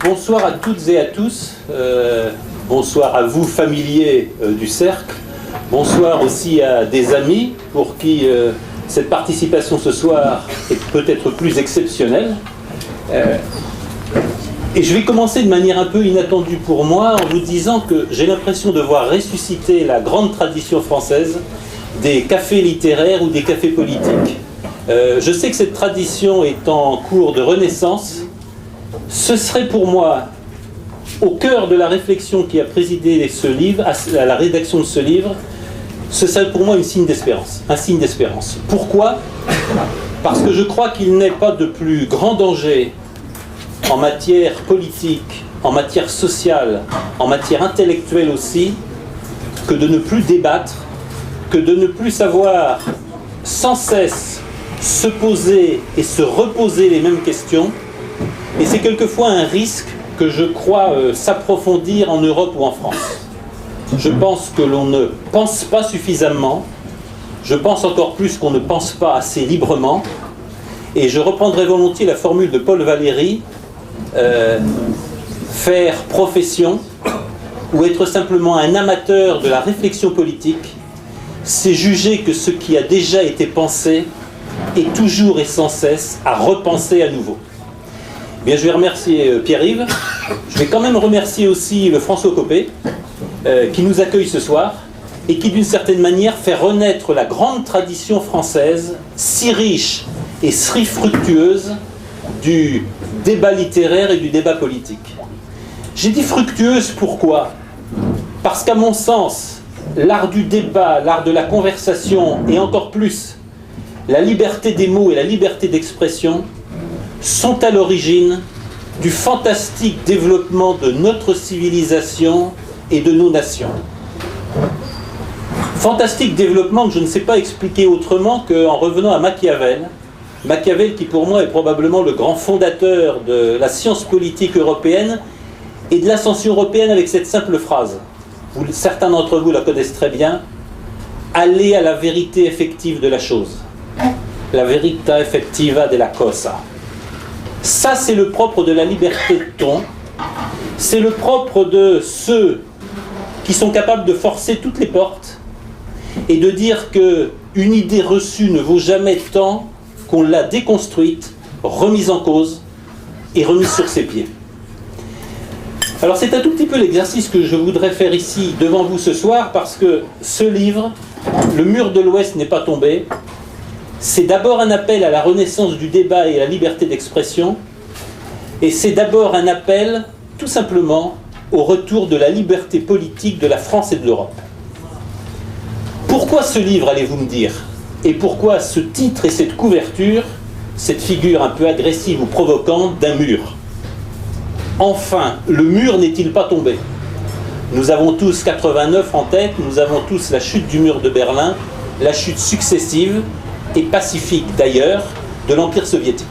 Bonsoir à toutes et à tous. Bonsoir à vous, familiers du cercle. Bonsoir aussi à des amis pour qui cette participation ce soir est peut-être plus exceptionnelle. Et je vais commencer de manière un peu inattendue pour moi en vous disant que j'ai l'impression de voir ressusciter la grande tradition française des cafés littéraires ou des cafés politiques. Je sais que cette tradition est en cours de renaissance. Ce serait pour moi, au cœur de la réflexion qui a présidé ce livre, à la rédaction de ce livre, ce serait pour moi un signe d'espérance. Pourquoi ? Parce que je crois qu'il n'est pas de plus grand danger en matière politique, en matière sociale, en matière intellectuelle aussi, que de ne plus débattre, que de ne plus savoir sans cesse se poser et se reposer les mêmes questions. Et c'est quelquefois un risque que je crois s'approfondir en Europe ou en France. Je pense que l'on ne pense pas suffisamment, je pense encore plus qu'on ne pense pas assez librement, et je reprendrai volontiers la formule de Paul Valéry, faire profession ou être simplement un amateur de la réflexion politique, c'est juger que ce qui a déjà été pensé est toujours et sans cesse à repenser à nouveau. Bien, je vais remercier Pierre-Yves. Je vais quand même remercier aussi le François Copé, qui nous accueille ce soir et qui, d'une certaine manière, fait renaître la grande tradition française, si riche et si fructueuse, du débat littéraire et du débat politique. J'ai dit fructueuse, pourquoi ? Parce qu'à mon sens, l'art du débat, l'art de la conversation, et encore plus, la liberté des mots et la liberté d'expression, sont à l'origine du fantastique développement de notre civilisation et de nos nations. Fantastique développement que je ne sais pas expliquer autrement qu'en revenant à Machiavel. Machiavel qui pour moi est probablement le grand fondateur de la science politique européenne et de l'ascension européenne avec cette simple phrase. Certains d'entre vous la connaissent très bien. Allez à la vérité effective de la chose. La verita effectiva della cosa. Ça, c'est le propre de la liberté de ton. C'est le propre de ceux qui sont capables de forcer toutes les portes et de dire qu'une idée reçue ne vaut jamais tant qu'on l'a déconstruite, remise en cause et remise sur ses pieds. Alors c'est un tout petit peu l'exercice que je voudrais faire ici devant vous ce soir, parce que ce livre, Le mur de l'Ouest n'est pas tombé, c'est d'abord un appel à la renaissance du débat et à la liberté d'expression, et c'est d'abord un appel, tout simplement, au retour de la liberté politique de la France et de l'Europe. Pourquoi ce livre, allez-vous me dire ? Et pourquoi ce titre et cette couverture, cette figure un peu agressive ou provocante d'un mur ? Enfin, le mur n'est-il pas tombé ? Nous avons tous 89 en tête, nous avons tous la chute du mur de Berlin, la chute successive, et pacifique d'ailleurs, de l'Empire soviétique.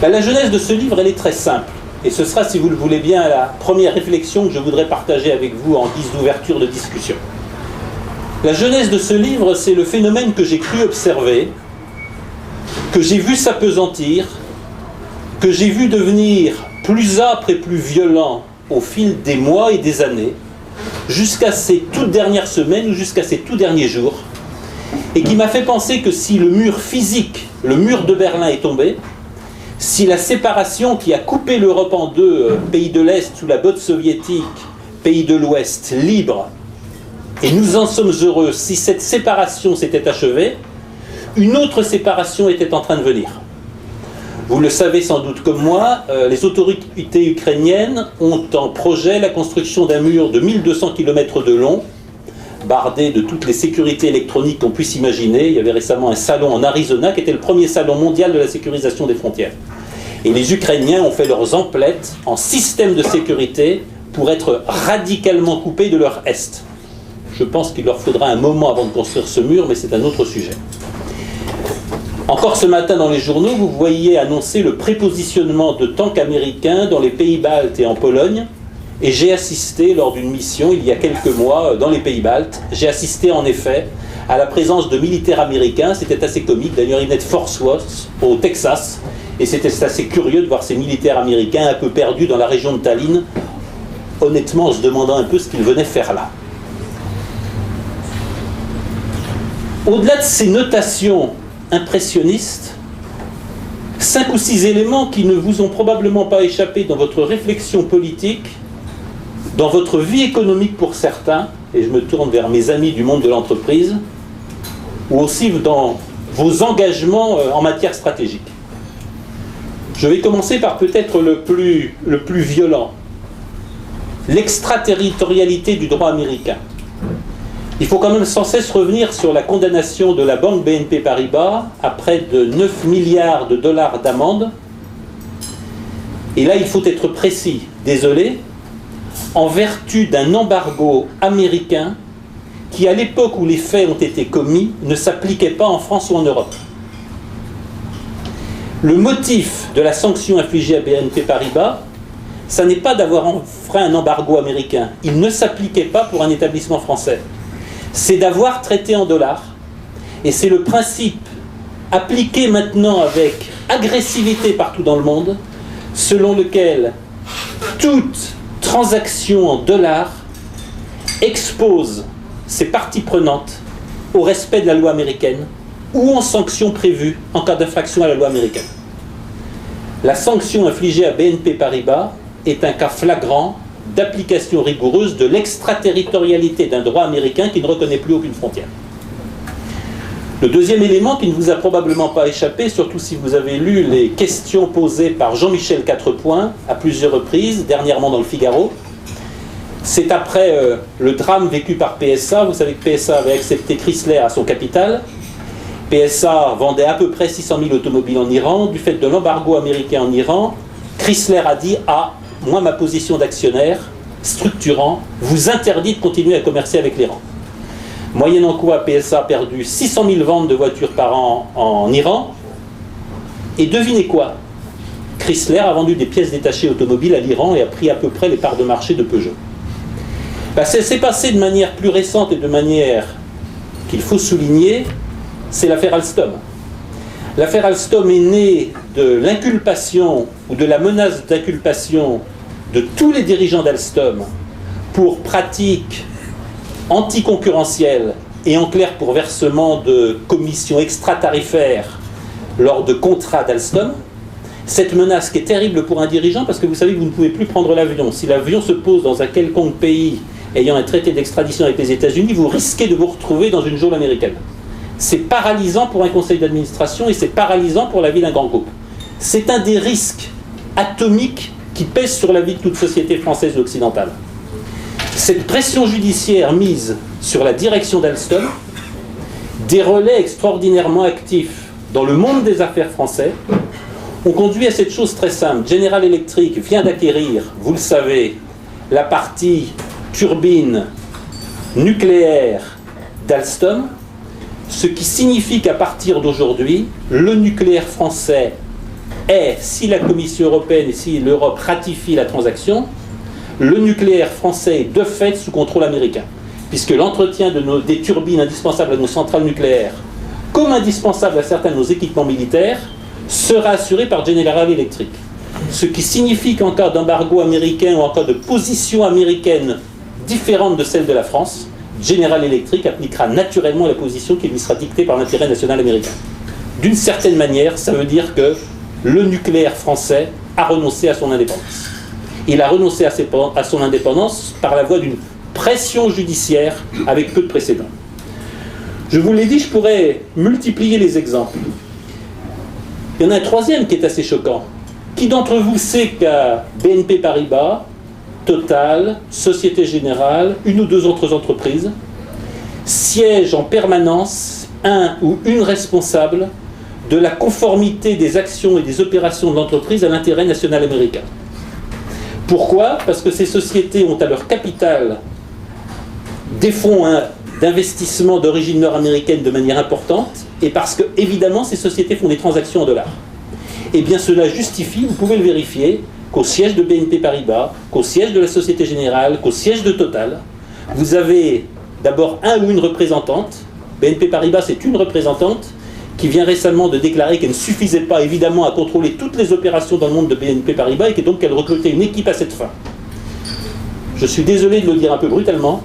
La genèse de ce livre, elle est très simple, et ce sera, si vous le voulez bien, la première réflexion que je voudrais partager avec vous en guise d'ouverture de discussion. La genèse de ce livre, c'est le phénomène que j'ai cru observer, que j'ai vu s'appesantir, que j'ai vu devenir plus âpre et plus violent au fil des mois et des années, jusqu'à ces toutes dernières semaines ou jusqu'à ces tout derniers jours, et qui m'a fait penser que si le mur physique, le mur de Berlin est tombé, si la séparation qui a coupé l'Europe en deux, pays de l'Est sous la botte soviétique, pays de l'Ouest libre, et nous en sommes heureux, si cette séparation s'était achevée, une autre séparation était en train de venir. Vous le savez sans doute comme moi, les autorités ukrainiennes ont en projet la construction d'un mur de 1200 km de long, bardé de toutes les sécurités électroniques qu'on puisse imaginer. Il y avait récemment un salon en Arizona qui était le premier salon mondial de la sécurisation des frontières. Et les Ukrainiens ont fait leurs emplettes en système de sécurité pour être radicalement coupés de leur Est. Je pense qu'il leur faudra un moment avant de construire ce mur, mais c'est un autre sujet. Encore ce matin dans les journaux, vous voyez annoncer le prépositionnement de tanks américains dans les pays baltes et en Pologne. Et j'ai assisté lors d'une mission il y a quelques mois dans les pays baltes, j'ai assisté en effet à la présence de militaires américains. C'était assez comique, d'ailleurs ils venaient de Fort Worth au Texas, Et c'était assez curieux de voir ces militaires américains un peu perdus dans la région de Tallinn, honnêtement en se demandant un peu ce qu'ils venaient faire là. Au-delà de ces notations impressionnistes, 5 ou 6 éléments qui ne vous ont probablement pas échappé dans votre réflexion politique, dans votre vie économique pour certains, et je me tourne vers mes amis du monde de l'entreprise, ou aussi dans vos engagements en matière stratégique. Je vais commencer par peut-être le plus violent, l'extraterritorialité du droit américain. Il faut quand même sans cesse revenir sur la condamnation de la banque BNP Paribas à près de 9 milliards de dollars d'amende. Et là, il faut être précis, désolé, en vertu d'un embargo américain qui, à l'époque où les faits ont été commis, ne s'appliquait pas en France ou en Europe. Le motif de la sanction infligée à BNP Paribas, ça n'est pas d'avoir enfreint un embargo américain. Il ne s'appliquait pas pour un établissement français. C'est d'avoir traité en dollars. Et c'est le principe appliqué maintenant avec agressivité partout dans le monde, selon lequel toute transaction en dollars expose ses parties prenantes au respect de la loi américaine ou en sanctions prévues en cas d'infraction à la loi américaine. La sanction infligée à BNP Paribas est un cas flagrant d'application rigoureuse de l'extraterritorialité d'un droit américain qui ne reconnaît plus aucune frontière. Le deuxième élément qui ne vous a probablement pas échappé, surtout si vous avez lu les questions posées par Jean-Michel Quatrepoint à plusieurs reprises, dernièrement dans le Figaro, c'est après le drame vécu par PSA. Vous savez que PSA avait accepté Chrysler à son capital. PSA vendait à peu près 600 000 automobiles en Iran. Du fait de l'embargo américain en Iran, Chrysler a dit « Ah, moi, ma position d'actionnaire structurant vous interdit de continuer à commercer avec l'Iran. » Moyennant quoi, PSA a perdu 600 000 ventes de voitures par an en Iran. Et devinez quoi? Chrysler a vendu des pièces détachées automobiles à l'Iran et a pris à peu près les parts de marché de Peugeot. Ça s'est passé de manière plus récente et de manière qu'il faut souligner, c'est l'affaire Alstom. L'affaire Alstom est née de l'inculpation ou de la menace d'inculpation de tous les dirigeants d'Alstom pour pratiques anticoncurrentielles et en clair pour versement de commissions extra-tarifaires lors de contrats d'Alstom. Cette menace qui est terrible pour un dirigeant parce que vous savez que vous ne pouvez plus prendre l'avion. Si l'avion se pose dans un quelconque pays ayant un traité d'extradition avec les États-Unis, vous risquez de vous retrouver dans une geôle américaine. C'est paralysant pour un conseil d'administration et c'est paralysant pour la vie d'un grand groupe. C'est un des risques atomiques qui pèsent sur la vie de toute société française ou occidentale. Cette pression judiciaire mise sur la direction d'Alstom, des relais extraordinairement actifs dans le monde des affaires français, ont conduit à cette chose très simple. General Electric vient d'acquérir, vous le savez, la partie turbine nucléaire d'Alstom, ce qui signifie qu'à partir d'aujourd'hui, le nucléaire français est, si la Commission européenne et si l'Europe ratifient la transaction, le nucléaire français est de fait sous contrôle américain, puisque l'entretien des turbines indispensables à nos centrales nucléaires, comme indispensable à certains de nos équipements militaires, sera assuré par General Electric. Ce qui signifie qu'en cas d'embargo américain ou en cas de position américaine différente de celle de la France, General Electric appliquera naturellement la position qui lui sera dictée par l'intérêt national américain. D'une certaine manière, ça veut dire que le nucléaire français a renoncé à son indépendance. Il a renoncé à son indépendance par la voie d'une pression judiciaire avec peu de précédents. Je vous l'ai dit, je pourrais multiplier les exemples. Il y en a un troisième qui est assez choquant. Qui d'entre vous sait qu'à BNP Paribas, Total, Société Générale, une ou deux autres entreprises, siègent en permanence un ou une responsable de la conformité des actions et des opérations de l'entreprise à l'intérêt national américain? Pourquoi? Parce que ces sociétés ont à leur capital des fonds d'investissement d'origine nord-américaine de manière importante, et parce que, évidemment, ces sociétés font des transactions en dollars. Eh bien, cela justifie, vous pouvez le vérifier, qu'au siège de BNP Paribas, qu'au siège de la Société Générale, qu'au siège de Total, vous avez d'abord un ou une représentante, BNP Paribas c'est une représentante, qui vient récemment de déclarer qu'elle ne suffisait pas évidemment à contrôler toutes les opérations dans le monde de BNP Paribas et que donc elle recrutait une équipe à cette fin. Je suis désolé de le dire un peu brutalement,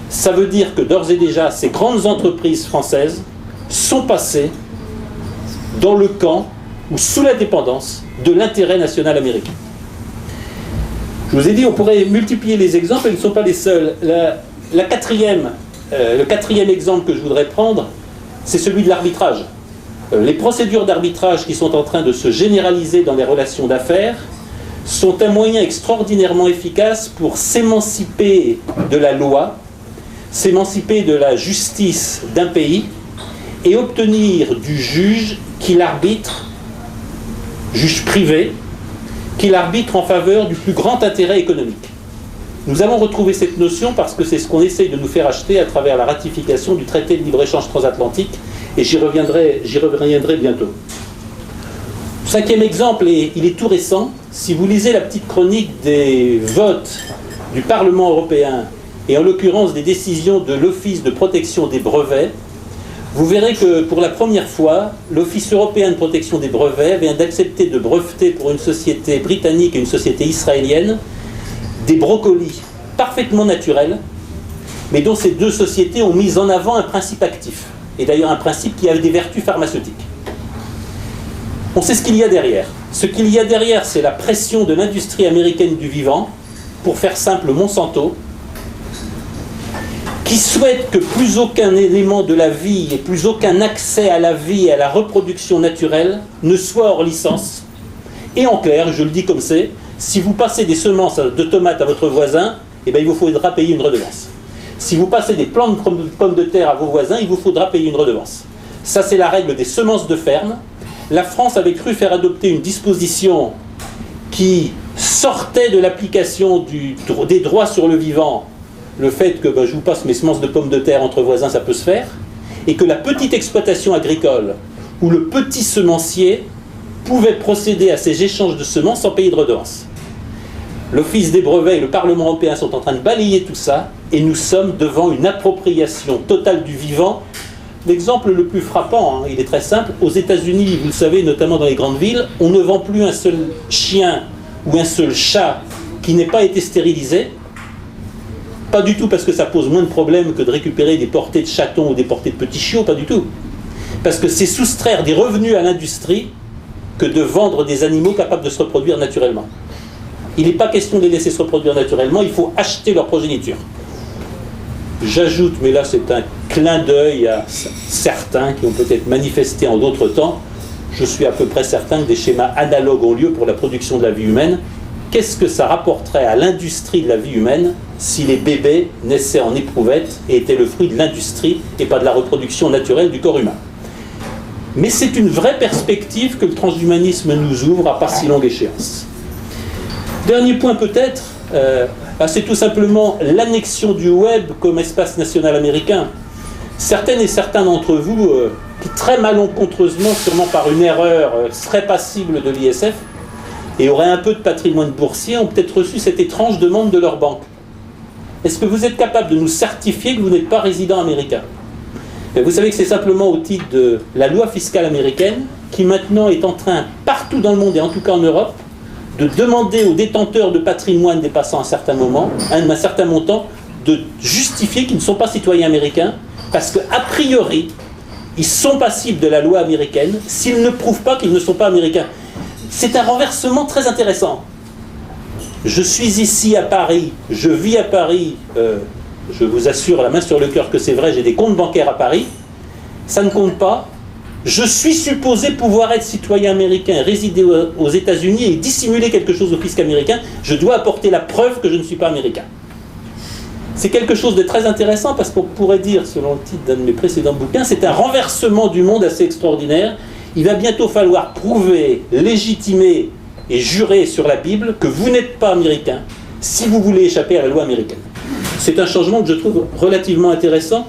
ça veut dire que d'ores et déjà ces grandes entreprises françaises sont passées dans le camp ou sous la dépendance de l'intérêt national américain. Je vous ai dit, on pourrait multiplier les exemples, et ils ne sont pas les seuls. Le quatrième exemple que je voudrais prendre, c'est celui de l'arbitrage. Les procédures d'arbitrage qui sont en train de se généraliser dans les relations d'affaires sont un moyen extraordinairement efficace pour s'émanciper de la loi, s'émanciper de la justice d'un pays et obtenir du juge qu'il arbitre, juge privé, qu'il arbitre en faveur du plus grand intérêt économique. Nous allons retrouver cette notion parce que c'est ce qu'on essaye de nous faire acheter à travers la ratification du traité de libre-échange transatlantique, et j'y reviendrai bientôt. Cinquième exemple, et il est tout récent, si vous lisez la petite chronique des votes du Parlement européen, et en l'occurrence des décisions de l'Office de protection des brevets, vous verrez que pour la première fois, l'Office européen de protection des brevets vient d'accepter de breveter pour une société britannique et une société israélienne des brocolis parfaitement naturels, mais dont ces deux sociétés ont mis en avant un principe actif, et d'ailleurs un principe qui a des vertus pharmaceutiques. On sait ce qu'il y a derrière. Ce qu'il y a derrière, c'est la pression de l'industrie américaine du vivant, pour faire simple Monsanto, qui souhaite que plus aucun élément de la vie et plus aucun accès à la vie et à la reproduction naturelle ne soit hors licence. Et en clair, je le dis comme c'est, si vous passez des semences de tomates à votre voisin, eh bien, il vous faudra payer une redevance. Si vous passez des plants de pommes de terre à vos voisins, il vous faudra payer une redevance. Ça, c'est la règle des semences de ferme. La France avait cru faire adopter une disposition qui sortait de l'application des droits sur le vivant, le fait que je vous passe mes semences de pommes de terre entre voisins, ça peut se faire, et que la petite exploitation agricole ou le petit semencier pouvait procéder à ces échanges de semences sans payer de redevance. L'Office des brevets et le Parlement européen sont en train de balayer tout ça, et nous sommes devant une appropriation totale du vivant. L'exemple le plus frappant, il est très simple, aux États-Unis, vous le savez, notamment dans les grandes villes, on ne vend plus un seul chien ou un seul chat qui n'ait pas été stérilisé. Pas du tout parce que ça pose moins de problèmes que de récupérer des portées de chatons ou des portées de petits chiots, pas du tout. Parce que c'est soustraire des revenus à l'industrie que de vendre des animaux capables de se reproduire naturellement. Il n'est pas question de les laisser se reproduire naturellement, il faut acheter leur progéniture. J'ajoute, mais là c'est un clin d'œil à certains qui ont peut-être manifesté en d'autres temps, je suis à peu près certain que des schémas analogues ont lieu pour la production de la vie humaine. Qu'est-ce que ça rapporterait à l'industrie de la vie humaine si les bébés naissaient en éprouvette et étaient le fruit de l'industrie et pas de la reproduction naturelle du corps humain? Mais c'est une vraie perspective que le transhumanisme nous ouvre à pas si longue échéance. Dernier point peut-être, c'est tout simplement l'annexion du web comme espace national américain. Certaines et certains d'entre vous, qui très malencontreusement, sûrement par une erreur, seraient passibles de l'ISF, et auraient un peu de patrimoine boursier, ont peut-être reçu cette étrange demande de leur banque. Est-ce que vous êtes capable de nous certifier que vous n'êtes pas résident américain? Et vous savez que c'est simplement au titre de la loi fiscale américaine, qui maintenant est en train, partout dans le monde et en tout cas en Europe, de demander aux détenteurs de patrimoine dépassant un certain montant, de justifier qu'ils ne sont pas citoyens américains, parce qu'a priori, ils sont passibles de la loi américaine s'ils ne prouvent pas qu'ils ne sont pas américains. C'est un renversement très intéressant. Je suis ici à Paris, je vis à Paris, je vous assure la main sur le cœur que c'est vrai, j'ai des comptes bancaires à Paris, ça ne compte pas. Je suis supposé pouvoir être citoyen américain, résider aux États-Unis et dissimuler quelque chose au fisc américain. Je dois apporter la preuve que je ne suis pas américain. C'est quelque chose de très intéressant parce qu'on pourrait dire, selon le titre d'un de mes précédents bouquins, c'est un renversement du monde assez extraordinaire. Il va bientôt falloir prouver, légitimer et jurer sur la Bible que vous n'êtes pas américain si vous voulez échapper à la loi américaine. C'est un changement que je trouve relativement intéressant.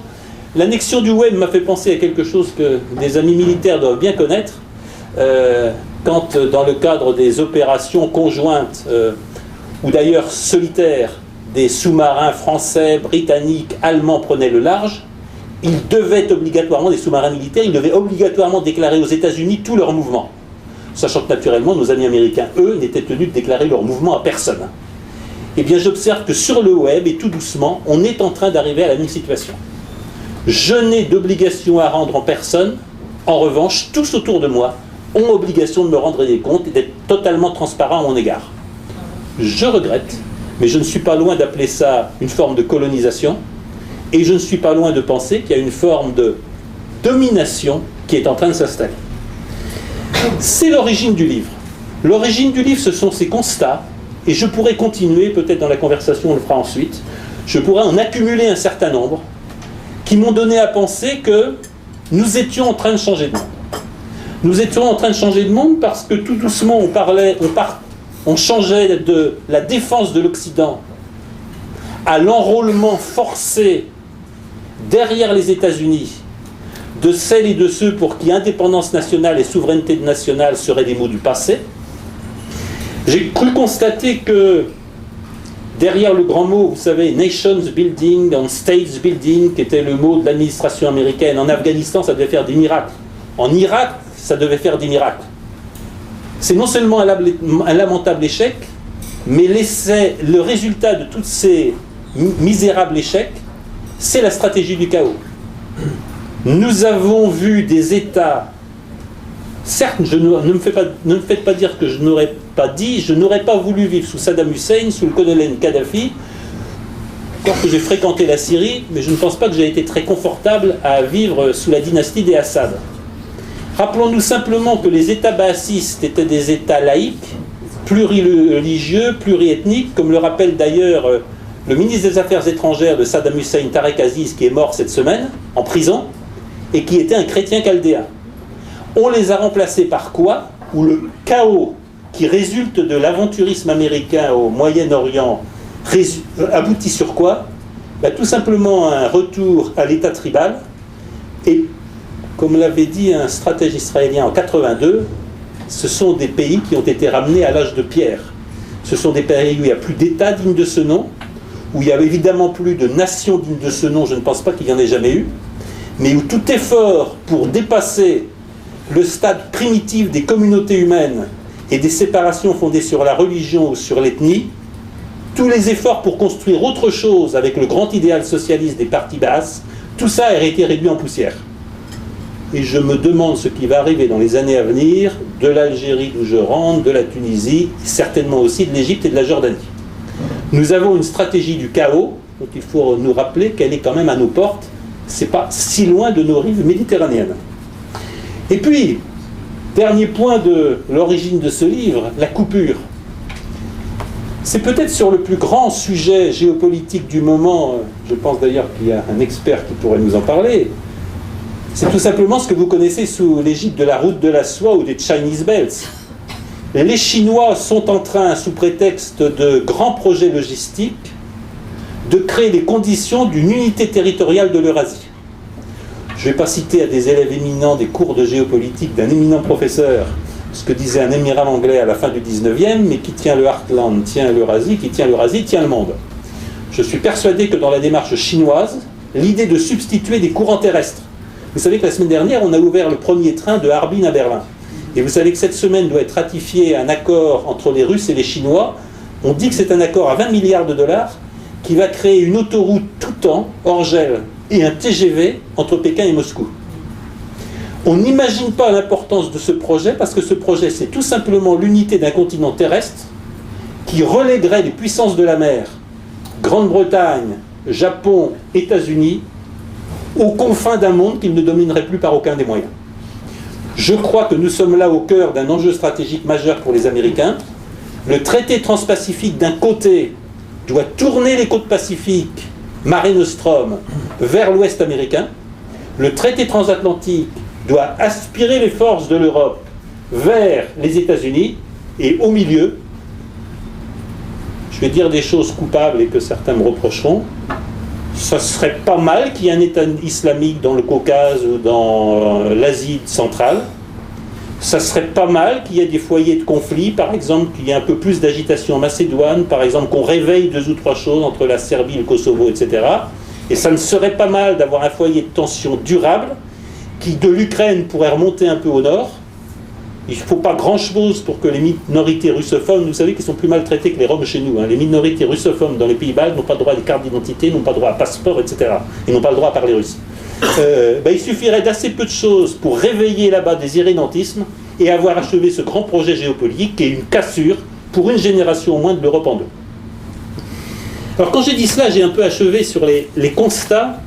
L'annexion du web m'a fait penser à quelque chose que des amis militaires doivent bien connaître. Quand, dans le cadre des opérations conjointes, ou d'ailleurs solitaires, des sous-marins français, britanniques, allemands prenaient le large, ils devaient obligatoirement, des sous-marins militaires, ils devaient obligatoirement déclarer aux États-Unis tous leurs mouvements. Sachant que naturellement, nos amis américains, eux, n'étaient tenus de déclarer leurs mouvements à personne. Eh bien, j'observe que sur le web, et tout doucement, on est en train d'arriver à la même situation. Je n'ai d'obligation à rendre en personne. En revanche, tous autour de moi ont obligation de me rendre des comptes et d'être totalement transparents à mon égard. Je regrette, mais je ne suis pas loin d'appeler ça une forme de colonisation, et je ne suis pas loin de penser qu'il y a une forme de domination qui est en train de s'installer. C'est l'origine du livre. L'origine du livre, ce sont ces constats, et je pourrais continuer, peut-être dans la conversation, on le fera ensuite, je pourrais en accumuler un certain nombre, qui m'ont donné à penser que nous étions en train de changer de monde. Nous étions en train de changer de monde parce que tout doucement, on changeait de la défense de l'Occident à l'enrôlement forcé derrière les États-Unis de celles et de ceux pour qui indépendance nationale et souveraineté nationale seraient des mots du passé. J'ai cru constater que derrière le grand mot, vous savez, Nations Building, and States Building, qui était le mot de l'administration américaine, en Afghanistan, ça devait faire des miracles. En Irak, ça devait faire des miracles. C'est non seulement un lamentable échec, mais le résultat de tous ces misérables échecs, c'est la stratégie du chaos. Nous avons vu des États, certes, ne me faites pas dire que je n'aurais pas dit, je n'aurais pas voulu vivre sous Saddam Hussein, sous le colonel Kadhafi, encore que j'ai fréquenté la Syrie, mais je ne pense pas que j'ai été très confortable à vivre sous la dynastie des Assad. Rappelons-nous simplement que les États baassistes étaient des États laïques, plurireligieux, pluriethniques, comme le rappelle d'ailleurs le ministre des Affaires étrangères de Saddam Hussein, Tarek Aziz, qui est mort cette semaine, en prison, et qui était un chrétien chaldéen. On les a remplacés par quoi? Où le chaos qui résulte de l'aventurisme américain au Moyen-Orient aboutit sur quoi? Tout simplement un retour à l'état tribal, et comme l'avait dit un stratège israélien en 82, ce sont des pays qui ont été ramenés à l'âge de pierre. Ce sont des pays où il n'y a plus d'État digne de ce nom, où il n'y a évidemment plus de nation digne de ce nom, je ne pense pas qu'il y en ait jamais eu, mais où tout effort pour dépasser le stade primitif des communautés humaines et des séparations fondées sur la religion ou sur l'ethnie, tous les efforts pour construire autre chose avec le grand idéal socialiste des parties basses, tout ça a été réduit en poussière. Et je me demande ce qui va arriver dans les années à venir de l'Algérie d'où je rentre, de la Tunisie, certainement aussi de l'Égypte et de la Jordanie. Nous avons une stratégie du chaos, dont il faut nous rappeler qu'elle est quand même à nos portes, c'est pas si loin de nos rives méditerranéennes. Et puis, dernier point de l'origine de ce livre, la coupure. C'est peut-être sur le plus grand sujet géopolitique du moment, je pense d'ailleurs qu'il y a un expert qui pourrait nous en parler, c'est tout simplement ce que vous connaissez sous l'égide de la route de la soie ou des Chinese Belts. Les Chinois sont en train, sous prétexte de grands projets logistiques, de créer les conditions d'une unité territoriale de l'Eurasie. Je ne vais pas citer à des élèves éminents des cours de géopolitique d'un éminent professeur ce que disait un amiral anglais à la fin du 19e, mais qui tient le Heartland, tient l'Eurasie, qui tient l'Eurasie, tient le monde. Je suis persuadé que dans la démarche chinoise, l'idée de substituer des courants terrestres. Vous savez que la semaine dernière, on a ouvert le premier train de Harbin à Berlin. Et vous savez que cette semaine doit être ratifié un accord entre les Russes et les Chinois. On dit que c'est un accord à 20 milliards de dollars qui va créer une autoroute tout temps, hors gel, et un TGV entre Pékin et Moscou. On n'imagine pas l'importance de ce projet parce que ce projet, c'est tout simplement l'unité d'un continent terrestre qui relèguerait les puissances de la mer, Grande-Bretagne, Japon, États-Unis, aux confins d'un monde qu'ils ne domineraient plus par aucun des moyens. Je crois que nous sommes là au cœur d'un enjeu stratégique majeur pour les Américains. Le traité transpacifique, d'un côté, doit tourner les côtes pacifiques, Mare Nostrum, vers l'ouest américain. Le traité transatlantique doit aspirer les forces de l'Europe vers les États-Unis. Et au milieu, je vais dire des choses coupables et que certains me reprocheront, ça serait pas mal qu'il y ait un État islamique dans le Caucase ou dans l'Asie centrale. Ça serait pas mal qu'il y ait des foyers de conflit, par exemple qu'il y ait un peu plus d'agitation en Macédoine, par exemple qu'on réveille 2 ou 3 choses entre la Serbie, le Kosovo, etc. Et ça ne serait pas mal d'avoir un foyer de tension durable qui, de l'Ukraine, pourrait remonter un peu au nord. Il ne faut pas grand-chose pour que les minorités russophones, vous savez qu'ils sont plus maltraités que les Roms chez nous. Hein. Les minorités russophones dans les pays baltes n'ont pas le droit à des cartes d'identité, n'ont pas le droit à passeport, etc. Ils n'ont pas le droit à parler russe. Il suffirait d'assez peu de choses pour réveiller là-bas des irrédentismes et avoir achevé ce grand projet géopolitique qui est une cassure pour une génération au moins de l'Europe en deux. Alors quand j'ai dit cela, j'ai un peu achevé sur les constats.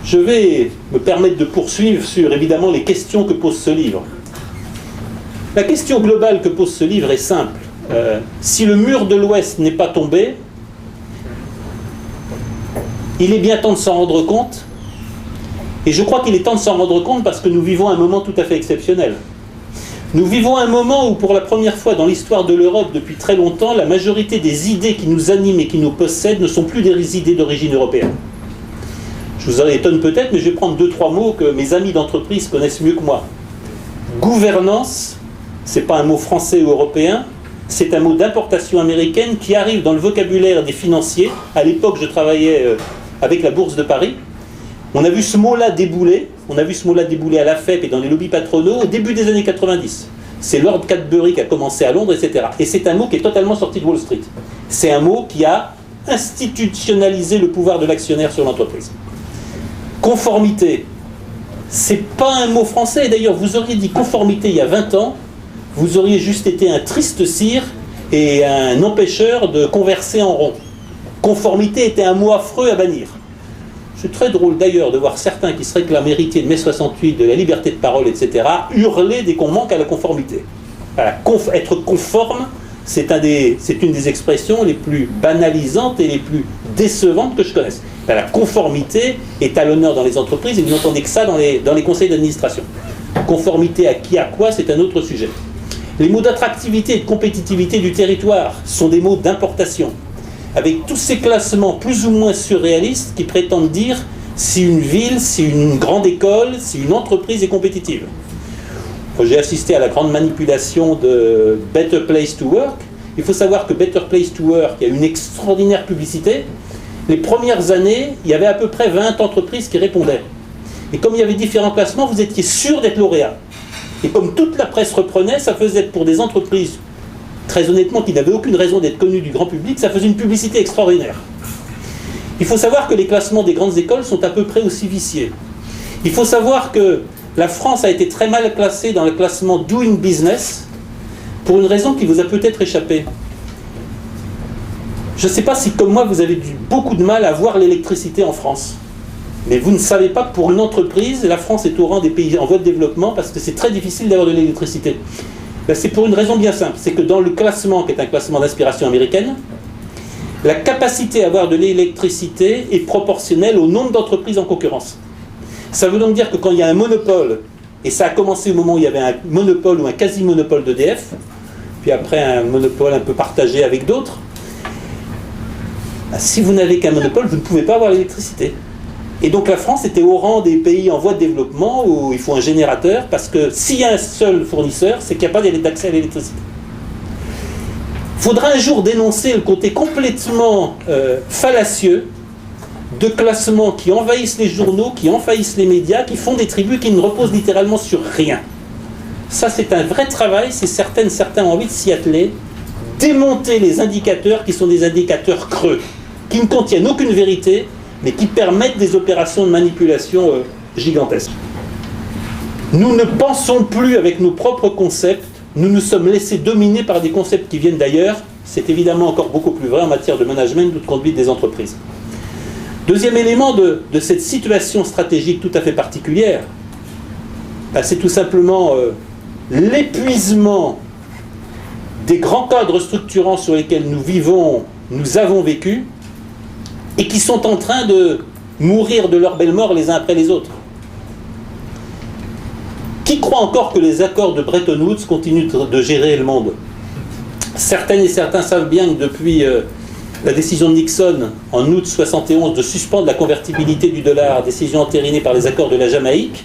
Je vais me permettre de poursuivre sur évidemment les questions que pose ce livre. La question globale que pose ce livre est simple. Si le mur de l'Ouest n'est pas tombé, il est bien temps de s'en rendre compte. Et je crois qu'il est temps de s'en rendre compte parce que nous vivons un moment tout à fait exceptionnel. Nous vivons un moment où, pour la première fois dans l'histoire de l'Europe depuis très longtemps, la majorité des idées qui nous animent et qui nous possèdent ne sont plus des idées d'origine européenne. Je vous en étonne peut-être, mais je vais prendre 2-3 mots que mes amis d'entreprise connaissent mieux que moi. Gouvernance, ce n'est pas un mot français ou européen, c'est un mot d'importation américaine qui arrive dans le vocabulaire des financiers. À l'époque, je travaillais avec la Bourse de Paris. On a vu ce mot-là débouler. On a vu ce mot-là débouler à la FEP et dans les lobbies patronaux au début des années 90. C'est Lord Cadbury qui a commencé à Londres, etc. Et c'est un mot qui est totalement sorti de Wall Street. C'est un mot qui a institutionnalisé le pouvoir de l'actionnaire sur l'entreprise. Conformité, c'est pas un mot français. D'ailleurs, vous auriez dit conformité il y a 20 ans, vous auriez juste été un triste cire et un empêcheur de converser en rond. Conformité était un mot affreux à bannir. C'est très drôle d'ailleurs de voir certains qui se réclament héritiers de mai 68, de la liberté de parole, etc., hurler dès qu'on manque à la conformité. Voilà, être conforme, c'est une des expressions les plus banalisantes et les plus décevantes que je connaisse. La conformité est à l'honneur dans les entreprises et vous n'entendez que ça dans les conseils d'administration. Conformité à qui, à quoi, c'est un autre sujet. Les mots d'attractivité et de compétitivité du territoire sont des mots d'importation, avec tous ces classements plus ou moins surréalistes qui prétendent dire si une ville, si une grande école, si une entreprise est compétitive. J'ai assisté à la grande manipulation de Better Place to Work. Il faut savoir que Better Place to Work a une extraordinaire publicité. Les premières années, il y avait à peu près 20 entreprises qui répondaient. Et comme il y avait différents classements, vous étiez sûr d'être lauréat. Et comme toute la presse reprenait, ça faisait pour des entreprises, très honnêtement, qui n'avaient aucune raison d'être connues du grand public, ça faisait une publicité extraordinaire. Il faut savoir que les classements des grandes écoles sont à peu près aussi viciés. Il faut savoir que la France a été très mal classée dans le classement Doing Business pour une raison qui vous a peut-être échappé. Je ne sais pas si, comme moi, vous avez beaucoup de mal à voir l'électricité en France. Mais vous ne savez pas que pour une entreprise, la France est au rang des pays en voie de développement parce que c'est très difficile d'avoir de l'électricité. Ben, c'est pour une raison bien simple. C'est que dans le classement, qui est un classement d'inspiration américaine, la capacité à avoir de l'électricité est proportionnelle au nombre d'entreprises en concurrence. Ça veut donc dire que quand il y a un monopole, et ça a commencé au moment où il y avait un monopole ou un quasi-monopole d'EDF, puis après un monopole un peu partagé avec d'autres, ben, si vous n'avez qu'un monopole, vous ne pouvez pas avoir l'électricité. Et donc la France était au rang des pays en voie de développement où il faut un générateur, parce que s'il y a un seul fournisseur, c'est qu'il n'y a pas d'accès à l'électricité. Il faudra un jour dénoncer le côté complètement fallacieux de classements qui envahissent les journaux, qui envahissent les médias, qui font des tribus qui ne reposent littéralement sur rien. Ça, c'est un vrai travail, si certains ont envie de s'y atteler, démonter les indicateurs qui sont des indicateurs creux, qui ne contiennent aucune vérité, mais qui permettent des opérations de manipulation gigantesques. Nous ne pensons plus avec nos propres concepts, nous nous sommes laissés dominer par des concepts qui viennent d'ailleurs. C'est évidemment encore beaucoup plus vrai en matière de management ou de conduite des entreprises. Deuxième élément de cette situation stratégique tout à fait particulière, c'est tout simplement l'épuisement des grands cadres structurants sur lesquels nous avons vécu, et qui sont en train de mourir de leur belle mort les uns après les autres. Qui croit encore que les accords de Bretton Woods continuent de gérer le monde ? Certaines et certains savent bien que depuis la décision de Nixon en août 71 de suspendre la convertibilité du dollar, décision entérinée par les accords de la Jamaïque,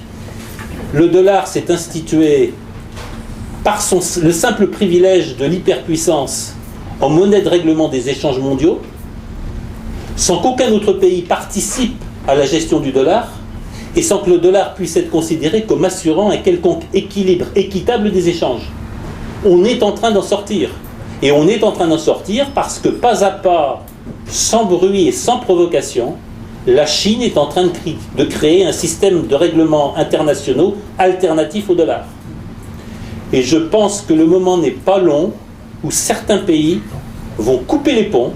le dollar s'est institué par le simple privilège de l'hyperpuissance en monnaie de règlement des échanges mondiaux. sans qu'aucun autre pays participe à la gestion du dollar, et sans que le dollar puisse être considéré comme assurant un quelconque équilibre équitable des échanges. On est en train d'en sortir. Et on est en train d'en sortir parce que pas à pas, sans bruit et sans provocation, la Chine est en train de créer un système de règlements internationaux alternatifs au dollar. Et je pense que le moment n'est pas long où certains pays vont couper les ponts.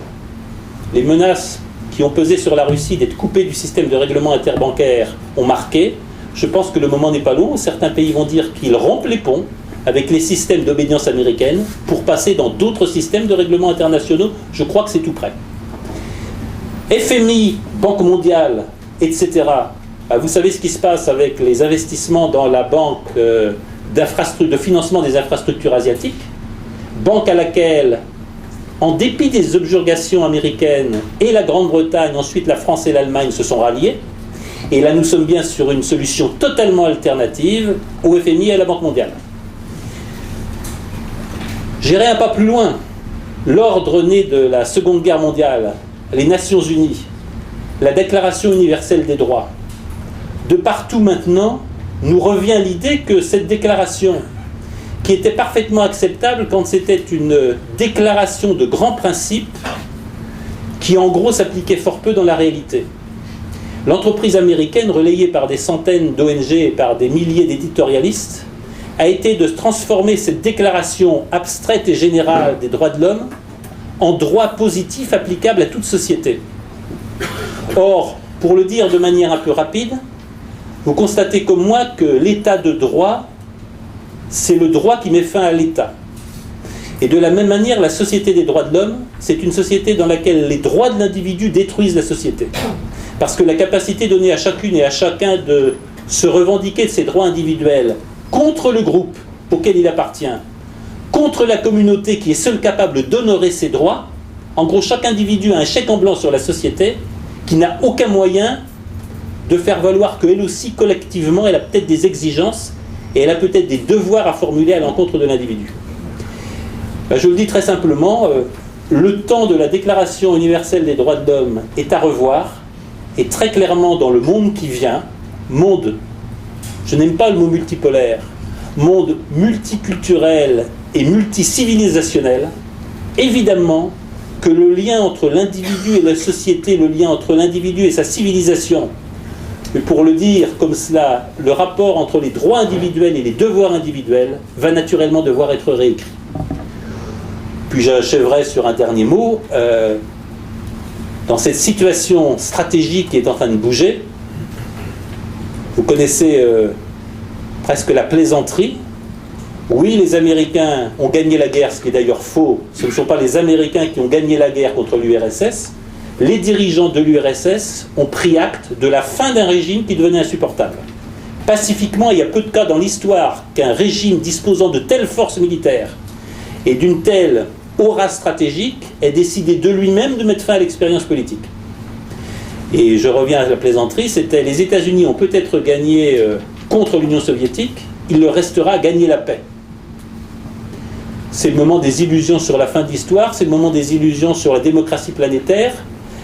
Les menaces qui ont pesé sur la Russie d'être coupés du système de règlement interbancaire ont marqué. Je pense que le moment n'est pas long où certains pays vont dire qu'ils rompent les ponts avec les systèmes d'obédience américaine pour passer dans d'autres systèmes de règlements internationaux. Je crois que c'est tout prêt. FMI, Banque mondiale, etc. Vous savez ce qui se passe avec les investissements dans la banque de financement des infrastructures asiatiques, banque à laquelle, en dépit des objurgations américaines et la Grande-Bretagne, ensuite la France et l'Allemagne se sont ralliés. Et là, nous sommes bien sur une solution totalement alternative au FMI et à la Banque mondiale. J'irai un pas plus loin. L'ordre né de la Seconde Guerre mondiale, les Nations Unies, la Déclaration universelle des droits, de partout maintenant, nous revient l'idée que cette déclaration, qui était parfaitement acceptable quand c'était une déclaration de grands principes, qui en gros s'appliquait fort peu dans la réalité. L'entreprise américaine, relayée par des centaines d'ONG et par des milliers d'éditorialistes, a été de transformer cette déclaration abstraite et générale des droits de l'homme en droit positif applicable à toute société. Or, pour le dire de manière un peu rapide, vous constatez comme moi que l'état de droit, c'est le droit qui met fin à l'état. Et de la même manière, la société des droits de l'homme, c'est une société dans laquelle les droits de l'individu détruisent la société. Parce que la capacité donnée à chacune et à chacun de se revendiquer de ses droits individuels contre le groupe auquel il appartient, contre la communauté qui est seule capable d'honorer ses droits, en gros, chaque individu a un chèque en blanc sur la société qui n'a aucun moyen de faire valoir qu'elle aussi, collectivement, elle a peut-être des exigences et elle a peut-être des devoirs à formuler à l'encontre de l'individu. Je le dis très simplement, le temps de la Déclaration universelle des droits de l'homme est à revoir, et très clairement dans le monde qui vient, monde, je n'aime pas le mot multipolaire, monde multiculturel et multicivilisationnel, évidemment que le lien entre l'individu et la société, le lien entre l'individu et sa civilisation, mais pour le dire comme cela, le rapport entre les droits individuels et les devoirs individuels va naturellement devoir être réécrit. Puis j'achèverai sur un dernier mot. Dans cette situation stratégique qui est en train de bouger, vous connaissez presque la plaisanterie. Oui, les Américains ont gagné la guerre, ce qui est d'ailleurs faux. Ce ne sont pas les Américains qui ont gagné la guerre contre l'URSS. Les dirigeants de l'URSS ont pris acte de la fin d'un régime qui devenait insupportable. Pacifiquement, il y a peu de cas dans l'histoire qu'un régime disposant de telles forces militaires et d'une telle aura stratégique ait décidé de lui-même de mettre fin à l'expérience politique. Et je reviens à la plaisanterie, c'était les États-Unis ont peut-être gagné contre l'Union soviétique, il leur restera à gagner la paix. C'est le moment des illusions sur la fin de l'histoire, c'est le moment des illusions sur la démocratie planétaire,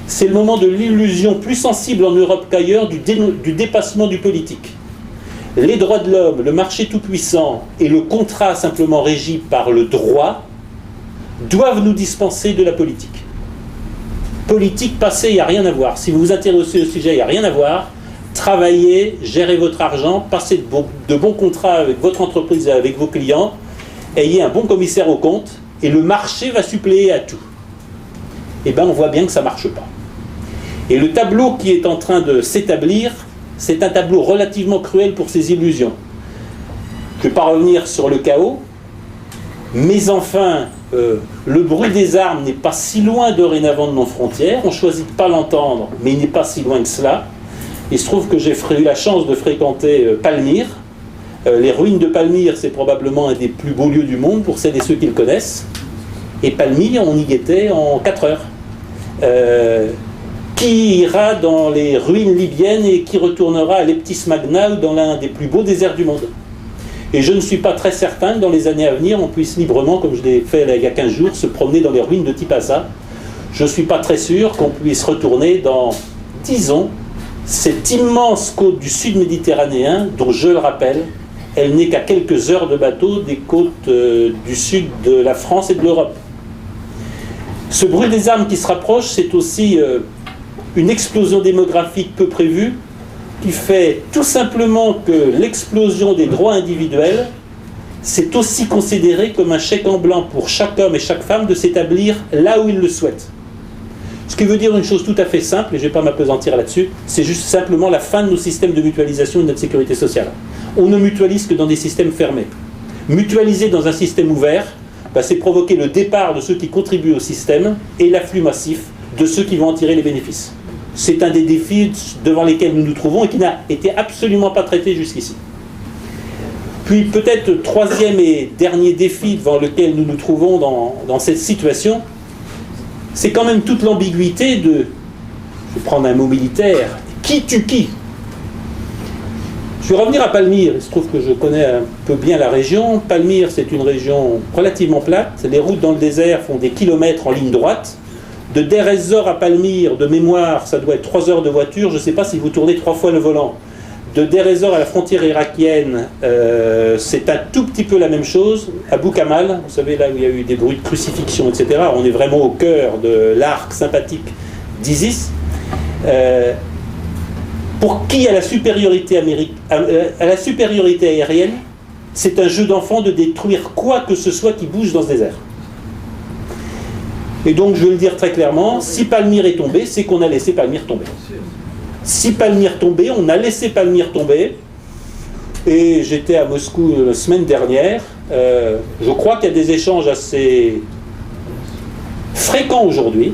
c'est le moment de l'illusion plus sensible en Europe qu'ailleurs du dépassement du politique. Les droits de l'homme, le marché tout-puissant et le contrat simplement régi par le droit doivent nous dispenser de la politique. Politique passée, il n'y a rien à voir. Si vous vous intéressez au sujet, il n'y a rien à voir. Travaillez, gérez votre argent, passez de bons contrats avec votre entreprise et avec vos clients, ayez un bon commissaire aux comptes et le marché va suppléer à tout. Eh bien, on voit bien que ça ne marche pas. Et le tableau qui est en train de s'établir, c'est un tableau relativement cruel pour ces illusions. Je ne vais pas revenir sur le chaos, mais enfin, le bruit des armes n'est pas si loin dorénavant de nos frontières. On choisit de ne pas l'entendre, mais il n'est pas si loin que cela. Il se trouve que j'ai eu la chance de fréquenter Palmyre. Les ruines de Palmyre, c'est probablement un des plus beaux lieux du monde pour celles et ceux qui le connaissent. Et Palmyre, on y était en 4 heures. Qui ira dans les ruines libyennes et qui retournera à Leptis Magna ou dans l'un des plus beaux déserts du monde. Et je ne suis pas très certain que dans les années à venir, on puisse librement, comme je l'ai fait là, il y a 15 jours, se promener dans les ruines de Tipasa. je ne suis pas très sûr qu'on puisse retourner dans, disons, cette immense côte du sud méditerranéen, dont je le rappelle, elle n'est qu'à quelques heures de bateau des côtes du sud de la France et de l'Europe. Ce bruit des armes qui se rapproche, c'est aussi une explosion démographique peu prévue, qui fait tout simplement que l'explosion des droits individuels, c'est aussi considéré comme un chèque en blanc pour chaque homme et chaque femme de s'établir là où il le souhaite. Ce qui veut dire une chose tout à fait simple, et je ne vais pas m'appesantir là-dessus, c'est juste simplement la fin de nos systèmes de mutualisation et de notre sécurité sociale. On ne mutualise que dans des systèmes fermés. Mutualiser dans un système ouvert, c'est provoquer le départ de ceux qui contribuent au système et l'afflux massif de ceux qui vont en tirer les bénéfices. C'est un des défis devant lesquels nous nous trouvons et qui n'a été absolument pas traité jusqu'ici. Puis peut-être troisième et dernier défi devant lequel nous nous trouvons dans cette situation, c'est quand même toute l'ambiguïté de, je vais prendre un mot militaire, qui tue qui. Je vais revenir à Palmyre, il se trouve que je connais un peu bien la région. Palmyre, c'est une région relativement plate, les routes dans le désert font des kilomètres en ligne droite. De Deir ez-Zor à Palmyre, de mémoire, ça doit être 3 heures de voiture, je ne sais pas si vous tournez 3 fois le volant. De Deir ez-Zor à la frontière irakienne, c'est un tout petit peu la même chose. À Boukamal, vous savez, là où il y a eu des bruits de crucifixion, etc., on est vraiment au cœur de l'arc sympathique d'ISIS. Pour qui a la supériorité aérienne, c'est un jeu d'enfant de détruire quoi que ce soit qui bouge dans ce désert. Et donc, je vais le dire très clairement, si Palmyre est tombé, c'est qu'on a laissé Palmyre tomber. Si Palmyre tombait, on a laissé Palmyre tomber. Et j'étais à Moscou la semaine dernière. Je crois qu'il y a des échanges assez fréquents aujourd'hui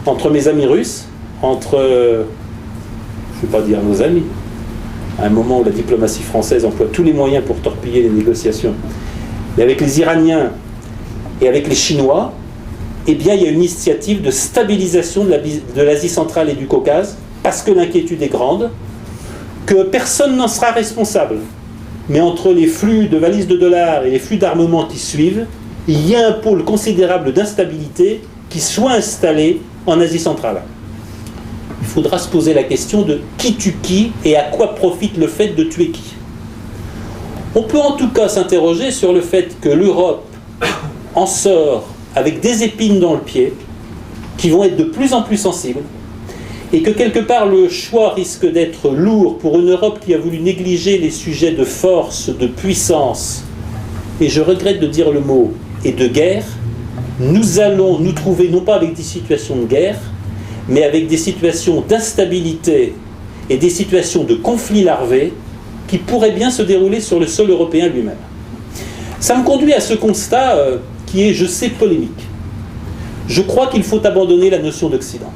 entre mes amis russes, entre, je ne vais pas dire nos amis, à un moment où la diplomatie française emploie tous les moyens pour torpiller les négociations, mais avec les Iraniens et avec les Chinois, eh bien, il y a une initiative de stabilisation de l'Asie centrale et du Caucase, parce que l'inquiétude est grande, que personne n'en sera responsable. Mais entre les flux de valises de dollars et les flux d'armement qui suivent, il y a un pôle considérable d'instabilité qui soit installé en Asie centrale. Il faudra se poser la question de qui tue qui et à quoi profite le fait de tuer qui. On peut en tout cas s'interroger sur le fait que l'Europe en sort avec des épines dans le pied, qui vont être de plus en plus sensibles, et que quelque part le choix risque d'être lourd pour une Europe qui a voulu négliger les sujets de force, de puissance, et je regrette de dire le mot, et de guerre. Nous allons nous trouver non pas avec des situations de guerre, mais avec des situations d'instabilité et des situations de conflits larvés qui pourraient bien se dérouler sur le sol européen lui-même. Ça me conduit à ce constat qui est, je sais, polémique. Je crois qu'il faut abandonner la notion d'Occident.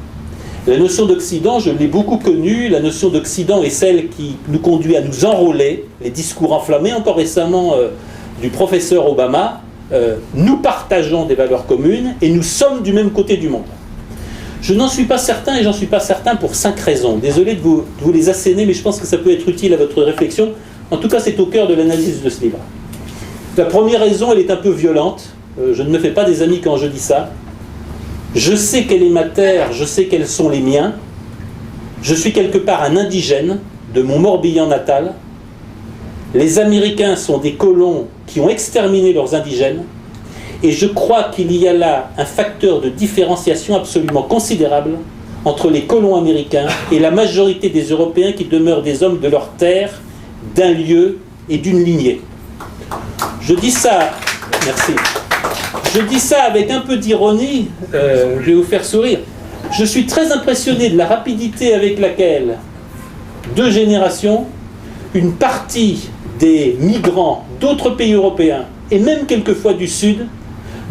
La notion d'Occident, je l'ai beaucoup connue, la notion d'Occident est celle qui nous conduit à nous enrôler, les discours enflammés, encore récemment du professeur Obama, nous partageons des valeurs communes et nous sommes du même côté du monde. Je n'en suis pas certain, et j'en suis pas certain pour 5 raisons. Désolé de vous les asséner, mais je pense que ça peut être utile à votre réflexion. En tout cas, c'est au cœur de l'analyse de ce livre. La première raison, elle est un peu violente. Je ne me fais pas des amis quand je dis ça. Je sais quelle est ma terre, je sais quels sont les miens. Je suis quelque part un indigène de mon Morbihan natal. Les Américains sont des colons qui ont exterminé leurs indigènes. Et je crois qu'il y a là un facteur de différenciation absolument considérable entre les colons américains et la majorité des Européens qui demeurent des hommes de leur terre, d'un lieu et d'une lignée. Je dis ça, merci. Je dis ça avec un peu d'ironie, je vais vous faire sourire. Je suis très impressionné de la rapidité avec laquelle, 2 générations, une partie des migrants d'autres pays européens, et même quelquefois du Sud,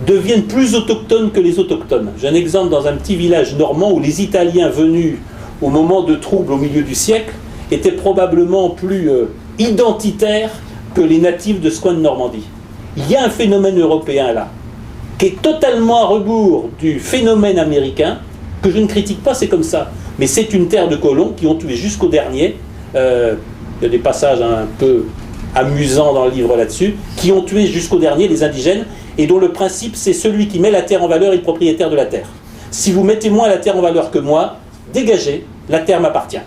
deviennent plus autochtones que les autochtones. J'ai un exemple dans un petit village normand où les Italiens venus au moment de troubles au milieu du siècle étaient probablement plus identitaires que les natifs de ce coin de Normandie. Il y a un phénomène européen là, qui est totalement à rebours du phénomène américain, que je ne critique pas, c'est comme ça. Mais c'est une terre de colons qui ont tué jusqu'au dernier, il y a des passages un peu amusants dans le livre là-dessus, qui ont tué jusqu'au dernier les indigènes, et dont le principe c'est celui qui met la terre en valeur est le propriétaire de la terre. Si vous mettez moins la terre en valeur que moi, dégagez, la terre m'appartient.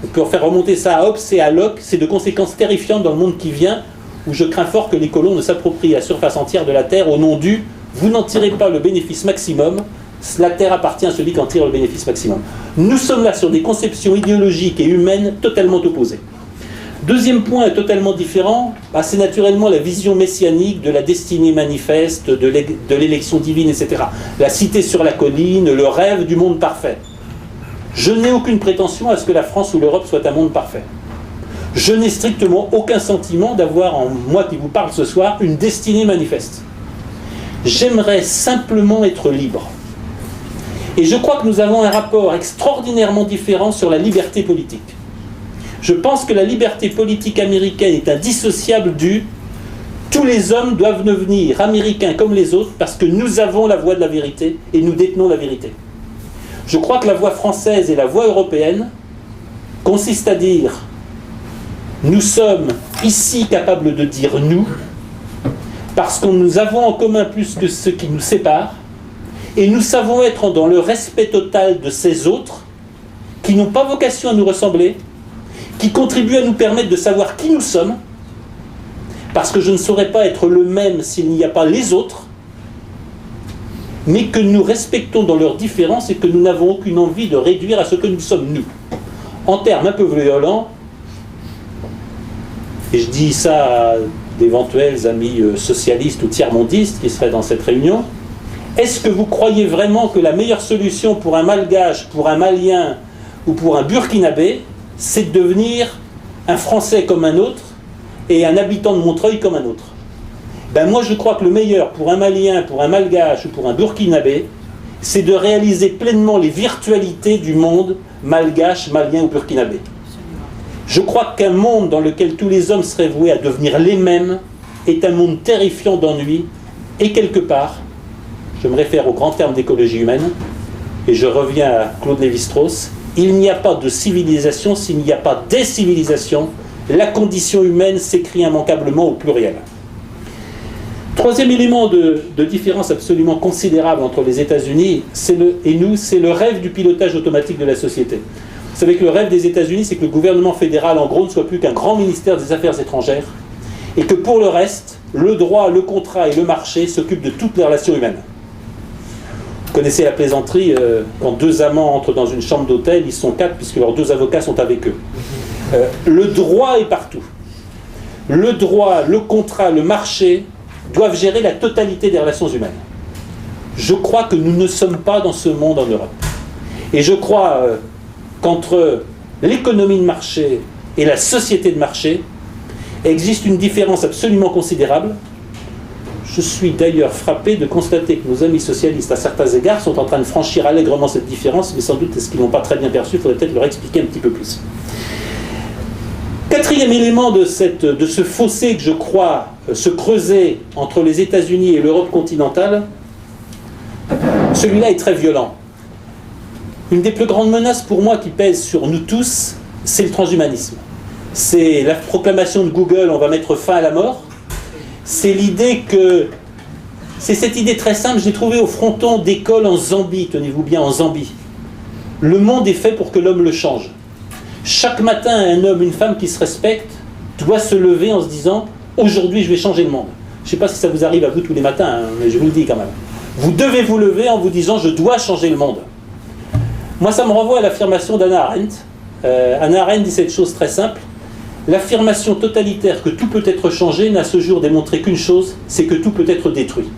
On peut faire remonter ça à Hobbes et à Locke, c'est de conséquences terrifiantes dans le monde qui vient, où je crains fort que les colons ne s'approprient la surface entière de la terre au nom du « vous n'en tirez pas le bénéfice maximum », la terre appartient à celui qui en tire le bénéfice maximum. Nous sommes là sur des conceptions idéologiques et humaines totalement opposées. Deuxième point totalement différent, c'est naturellement la vision messianique de la destinée manifeste, de l'élection divine, etc. La cité sur la colline, le rêve du monde parfait. Je n'ai aucune prétention à ce que la France ou l'Europe soit un monde parfait. Je n'ai strictement aucun sentiment d'avoir, en moi qui vous parle ce soir, une destinée manifeste. J'aimerais simplement être libre. Et je crois que nous avons un rapport extraordinairement différent sur la liberté politique. Je pense que la liberté politique américaine est indissociable du « tous les hommes doivent devenir américains comme les autres parce que nous avons la voie de la vérité et nous détenons la vérité ». Je crois que la voie française et la voie européenne consistent à dire « nous sommes ici capables de dire « nous » parce que nous avons en commun plus que ce qui nous sépare et nous savons être dans le respect total de ces autres qui n'ont pas vocation à nous ressembler, qui contribuent à nous permettre de savoir qui nous sommes, parce que je ne saurais pas être le même s'il n'y a pas les autres, mais que nous respectons dans leurs différences et que nous n'avons aucune envie de réduire à ce que nous sommes nous. En termes un peu violents, et je dis ça à d'éventuels amis socialistes ou tiers-mondistes qui seraient dans cette réunion, est-ce que vous croyez vraiment que la meilleure solution pour un Malgache, pour un Malien ou pour un Burkinabé, c'est de devenir un Français comme un autre et un habitant de Montreuil comme un autre? Moi je crois que le meilleur pour un Malien, pour un Malgache ou pour un Burkinabé, c'est de réaliser pleinement les virtualités du monde malgache, malien ou burkinabé. Je crois qu'un monde dans lequel tous les hommes seraient voués à devenir les mêmes est un monde terrifiant d'ennui et quelque part, je me réfère au grand terme d'écologie humaine et je reviens à Claude Lévi-Strauss, il n'y a pas de civilisation s'il n'y a pas des civilisations. La condition humaine s'écrit immanquablement au pluriel. Troisième élément de différence absolument considérable entre les États-Unis et nous, c'est le rêve du pilotage automatique de la société. Vous savez que le rêve des États-Unis, c'est que le gouvernement fédéral, en gros, ne soit plus qu'un grand ministère des Affaires étrangères et que pour le reste, le droit, le contrat et le marché s'occupent de toutes les relations humaines. Vous connaissez la plaisanterie, quand deux amants entrent dans une chambre d'hôtel, ils sont quatre puisque leurs deux avocats sont avec eux. Le droit est partout. Le droit, le contrat, le marché doivent gérer la totalité des relations humaines. Je crois que nous ne sommes pas dans ce monde en Europe. Et je crois qu'entre l'économie de marché et la société de marché, existe une différence absolument considérable. Je suis d'ailleurs frappé de constater que nos amis socialistes, à certains égards, sont en train de franchir allègrement cette différence, mais sans doute est-ce qu'ils ne l'ont pas très bien perçu, il faudrait peut-être leur expliquer un petit peu plus. Quatrième élément de ce fossé que je crois se creuser entre les États-Unis et l'Europe continentale, celui-là est très violent. Une des plus grandes menaces pour moi qui pèse sur nous tous, c'est le transhumanisme. C'est la proclamation de Google, on va mettre fin à la mort. C'est l'idée que... C'est cette idée très simple, je l'ai trouvée au fronton d'école en Zambie, tenez-vous bien, en Zambie. Le monde est fait pour que l'homme le change. Chaque matin, un homme, une femme qui se respecte doit se lever en se disant « Aujourd'hui, je vais changer le monde ». Je ne sais pas si ça vous arrive à vous tous les matins, hein, mais je vous le dis quand même. Vous devez vous lever en vous disant « Je dois changer le monde ». Moi, ça me renvoie à l'affirmation d'Hannah Arendt. Hannah Arendt dit cette chose très simple. L'affirmation totalitaire que tout peut être changé n'a à ce jour démontré qu'une chose, c'est que tout peut être détruit.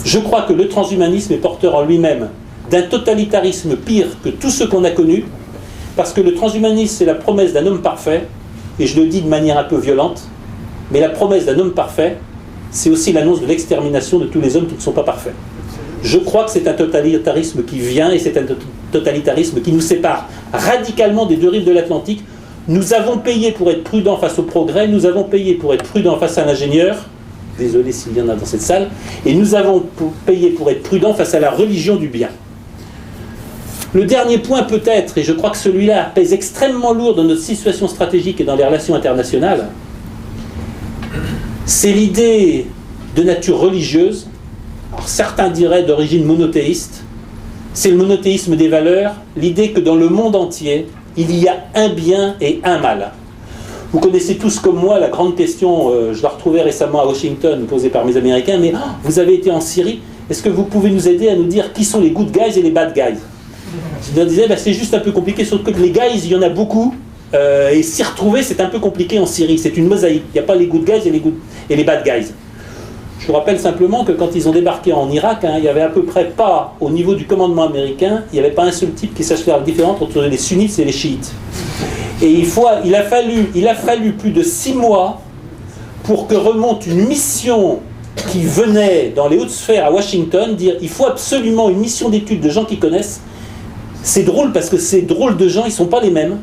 Je crois que le transhumanisme est porteur en lui-même d'un totalitarisme pire que tout ce qu'on a connu, parce que le transhumanisme, c'est la promesse d'un homme parfait, et je le dis de manière un peu violente, mais la promesse d'un homme parfait, c'est aussi l'annonce de l'extermination de tous les hommes qui ne sont pas parfaits. Je crois que c'est un totalitarisme qui vient, et c'est un totalitarisme qui nous sépare radicalement des deux rives de l'Atlantique. Nous avons payé pour être prudents face au progrès, nous avons payé pour être prudents face à l'ingénieur, désolé s'il y en a dans cette salle, et nous avons payé pour être prudents face à la religion du bien. Le dernier point peut-être, et je crois que celui-là pèse extrêmement lourd dans notre situation stratégique et dans les relations internationales, c'est l'idée de nature religieuse, alors certains diraient d'origine monothéiste, c'est le monothéisme des valeurs, l'idée que dans le monde entier, il y a un bien et un mal. Vous connaissez tous comme moi la grande question, je la retrouvais récemment à Washington, posée par mes Américains, mais vous avez été en Syrie, est-ce que vous pouvez nous aider à nous dire qui sont les good guys et les bad guys? Je leur disais, c'est juste un peu compliqué, surtout que les guys, il y en a beaucoup, et s'y retrouver, c'est un peu compliqué en Syrie, c'est une mosaïque, il n'y a pas les good guys et les bad guys. Je vous rappelle simplement que quand ils ont débarqué en Irak, il n'y avait à peu près pas, au niveau du commandement américain, il n'y avait pas un seul type qui sache faire la différence entre les sunnites et les chiites. Et il a fallu plus de 6 mois pour que remonte une mission qui venait dans les hautes sphères à Washington, dire il faut absolument une mission d'étude de gens qui connaissent. C'est drôle parce que ces drôles de gens, ils ne sont pas les mêmes.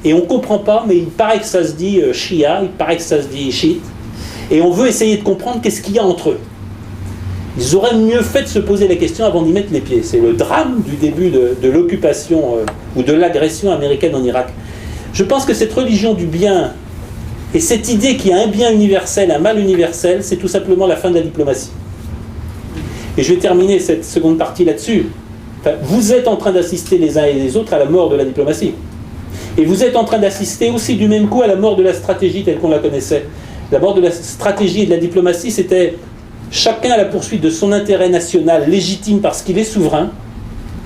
Et on ne comprend pas, mais il paraît que ça se dit Shia, il paraît que ça se dit chiite. Et on veut essayer de comprendre qu'est-ce qu'il y a entre eux. Ils auraient mieux fait de se poser la question avant d'y mettre les pieds. C'est le drame du début de l'occupation ou de l'agression américaine en Irak. Je pense que cette religion du bien et cette idée qu'il y a un bien universel, un mal universel, c'est tout simplement la fin de la diplomatie. Et je vais terminer cette seconde partie là-dessus. Enfin, vous êtes en train d'assister les uns et les autres à la mort de la diplomatie. Et vous êtes en train d'assister aussi du même coup à la mort de la stratégie telle qu'on la connaissait. La mort de la stratégie et de la diplomatie, c'était chacun à la poursuite de son intérêt national légitime parce qu'il est souverain,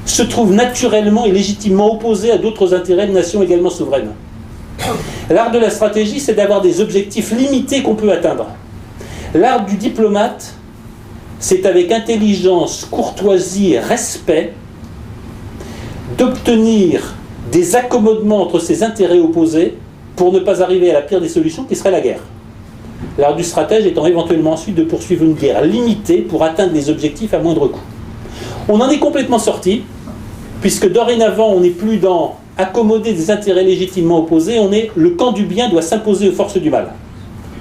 se trouve naturellement et légitimement opposé à d'autres intérêts de nations également souveraines. L'art de la stratégie, c'est d'avoir des objectifs limités qu'on peut atteindre. L'art du diplomate, c'est avec intelligence, courtoisie et respect d'obtenir des accommodements entre ses intérêts opposés pour ne pas arriver à la pire des solutions qui serait la guerre. L'art du stratège étant éventuellement ensuite de poursuivre une guerre limitée pour atteindre les objectifs à moindre coût. On en est complètement sorti, puisque dorénavant on n'est plus dans accommoder des intérêts légitimement opposés, on est le camp du bien doit s'imposer aux forces du mal.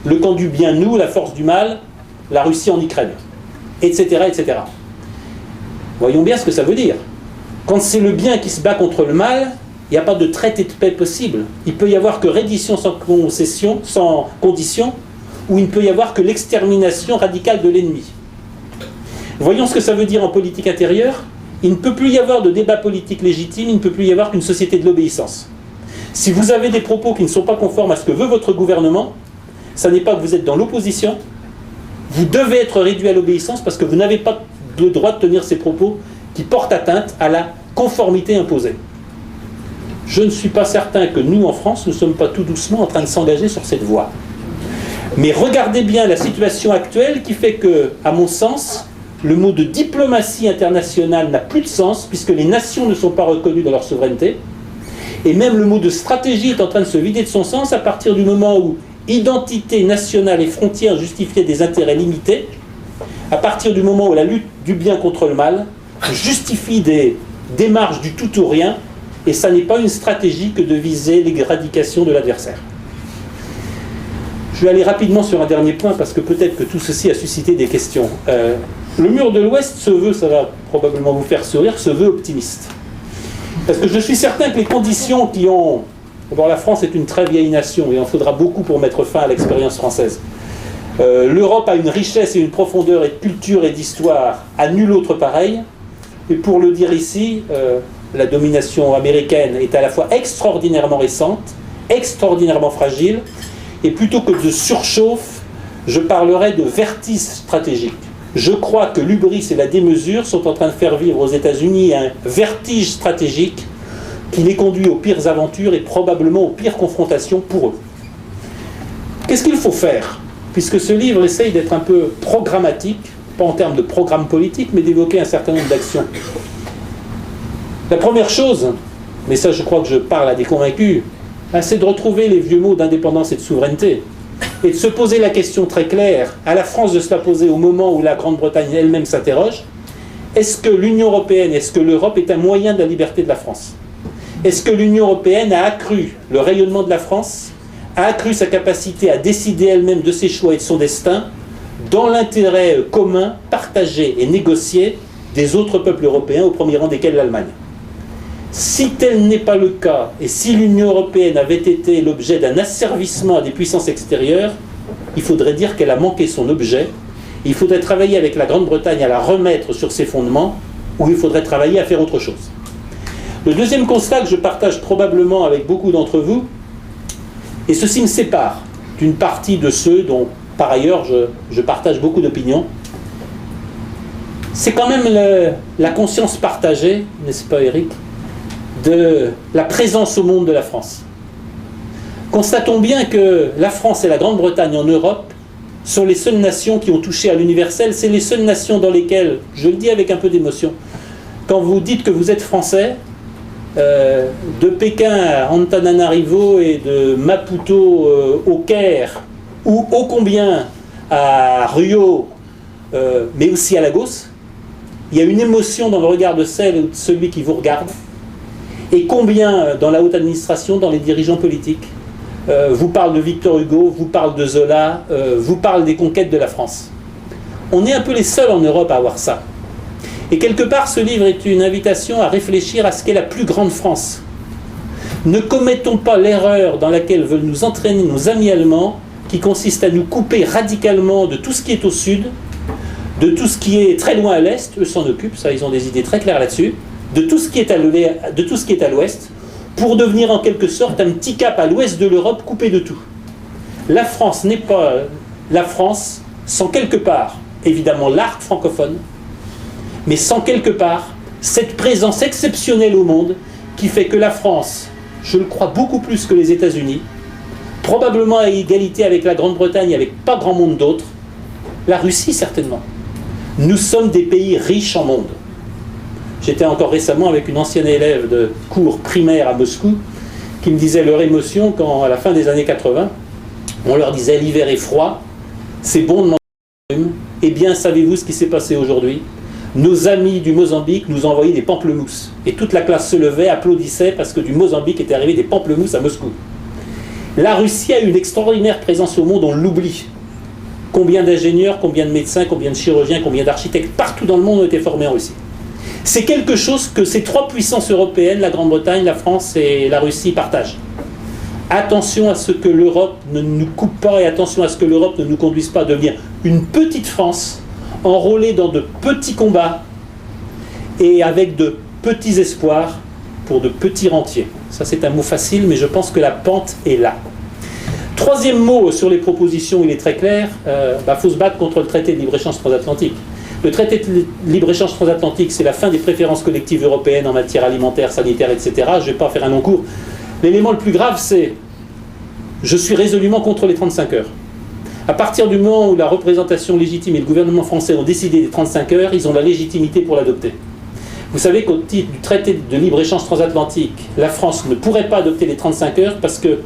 Le camp du bien, nous, la force du mal, la Russie en Ukraine, etc., etc. Voyons bien ce que ça veut dire. Quand c'est le bien qui se bat contre le mal, il n'y a pas de traité de paix possible. Il peut y avoir que reddition sans concession, sans condition, ou il ne peut y avoir que l'extermination radicale de l'ennemi. Voyons ce que ça veut dire en politique intérieure. Il ne peut plus y avoir de débat politique légitime, il ne peut plus y avoir qu'une société de l'obéissance. Si vous avez des propos qui ne sont pas conformes à ce que veut votre gouvernement, ça n'est pas que vous êtes dans l'opposition, vous devez être réduit à l'obéissance parce que vous n'avez pas le droit de tenir ces propos qui portent atteinte à la conformité imposée. Je ne suis pas certain que nous, en France, nous ne sommes pas tout doucement en train de s'engager sur cette voie. Mais regardez bien la situation actuelle qui fait que, à mon sens, le mot de diplomatie internationale n'a plus de sens puisque les nations ne sont pas reconnues dans leur souveraineté. Et même le mot de stratégie est en train de se vider de son sens à partir du moment où identité nationale et frontières justifiaient des intérêts limités, à partir du moment où la lutte du bien contre le mal justifie des démarches du tout ou rien, et ça n'est pas une stratégie que de viser l'éradication de l'adversaire. Je vais aller rapidement sur un dernier point parce que peut-être que tout ceci a suscité des questions. Le mur de l'Ouest se veut, ça va probablement vous faire sourire, se veut optimiste. Parce que je suis certain que les conditions qui ont... D'abord, la France est une très vieille nation et il en faudra beaucoup pour mettre fin à l'expérience française. L'Europe a une richesse et une profondeur et de culture et d'histoire à nul autre pareil. Et pour le dire ici, la domination américaine est à la fois extraordinairement récente, extraordinairement fragile, et plutôt que de surchauffe, je parlerai de vertige stratégique. Je crois que l'hubris et la démesure sont en train de faire vivre aux États-Unis un vertige stratégique qui les conduit aux pires aventures et probablement aux pires confrontations pour eux. Qu'est-ce qu'il faut faire ? Puisque ce livre essaye d'être un peu programmatique, pas en termes de programme politique, mais d'évoquer un certain nombre d'actions. La première chose, mais ça je crois que je parle à des convaincus, c'est de retrouver les vieux mots d'indépendance et de souveraineté, et de se poser la question très claire, à la France de se la poser au moment où la Grande-Bretagne elle-même s'interroge, est-ce que l'Union européenne, est-ce que l'Europe est un moyen de la liberté de la France ? Est-ce que l'Union européenne a accru le rayonnement de la France, a accru sa capacité à décider elle-même de ses choix et de son destin, dans l'intérêt commun, partagé et négocié des autres peuples européens, au premier rang desquels l'Allemagne ? Si tel n'est pas le cas, et si l'Union européenne avait été l'objet d'un asservissement à des puissances extérieures, il faudrait dire qu'elle a manqué son objet. Il faudrait travailler avec la Grande-Bretagne à la remettre sur ses fondements, où il faudrait travailler à faire autre chose. Le deuxième constat que je partage probablement avec beaucoup d'entre vous, et ceci me sépare d'une partie de ceux dont, par ailleurs, je partage beaucoup d'opinions, c'est quand même la conscience partagée, n'est-ce pas Eric, de la présence au monde de la France. Constatons bien que la France et la Grande-Bretagne en Europe sont les seules nations qui ont touché à l'universel, c'est les seules nations dans lesquelles, je le dis avec un peu d'émotion, quand vous dites que vous êtes français, de Pékin à Antananarivo et de Maputo au Caire, ou ô combien à Rio, mais aussi à Lagos, il y a une émotion dans le regard de celle ou de celui qui vous regarde, et combien dans la haute administration, dans les dirigeants politiques, vous parle de Victor Hugo, vous parle de Zola, vous parle des conquêtes de la France. On est un peu les seuls en Europe à avoir ça. Et quelque part, ce livre est une invitation à réfléchir à ce qu'est la plus grande France. Ne commettons pas l'erreur dans laquelle veulent nous entraîner nos amis allemands, qui consiste à nous couper radicalement de tout ce qui est au sud, de tout ce qui est très loin à l'est, eux s'en occupent, ça ils ont des idées très claires là-dessus, de tout ce qui est à l'ouest, pour devenir en quelque sorte un petit cap à l'ouest de l'Europe coupé de tout. La France n'est pas la France sans quelque part, évidemment, l'arc francophone, mais sans quelque part cette présence exceptionnelle au monde qui fait que la France, je le crois beaucoup plus que les États-Unis, probablement à égalité avec la Grande-Bretagne et avec pas grand monde d'autres, la Russie certainement. Nous sommes des pays riches en monde. J'étais encore récemment avec une ancienne élève de cours primaire à Moscou qui me disait leur émotion quand, à la fin des années 80, on leur disait l'hiver est froid, c'est bon de manger des légumes. Eh bien, savez-vous ce qui s'est passé aujourd'hui? Nos amis du Mozambique nous envoyaient des pamplemousses. Et toute la classe se levait, applaudissait parce que du Mozambique étaient arrivés des pamplemousses à Moscou. La Russie a une extraordinaire présence au monde, on l'oublie. Combien d'ingénieurs, combien de médecins, combien de chirurgiens, combien d'architectes, partout dans le monde ont été formés en Russie. C'est quelque chose que ces trois puissances européennes, la Grande-Bretagne, la France et la Russie, partagent. Attention à ce que l'Europe ne nous coupe pas et attention à ce que l'Europe ne nous conduise pas à devenir une petite France enrôlée dans de petits combats et avec de petits espoirs pour de petits rentiers. Ça c'est un mot facile, mais je pense que la pente est là. Troisième mot sur les propositions, il est très clair, faut se battre contre le traité de libre-échange transatlantique. Le traité de libre-échange transatlantique, c'est la fin des préférences collectives européennes en matière alimentaire, sanitaire, etc. Je ne vais pas faire un long cours. L'élément le plus grave, c'est je suis résolument contre les 35 heures. À partir du moment où la représentation légitime et le gouvernement français ont décidé des 35 heures, ils ont la légitimité pour l'adopter. Vous savez qu'au titre du traité de libre-échange transatlantique, la France ne pourrait pas adopter les 35 heures parce que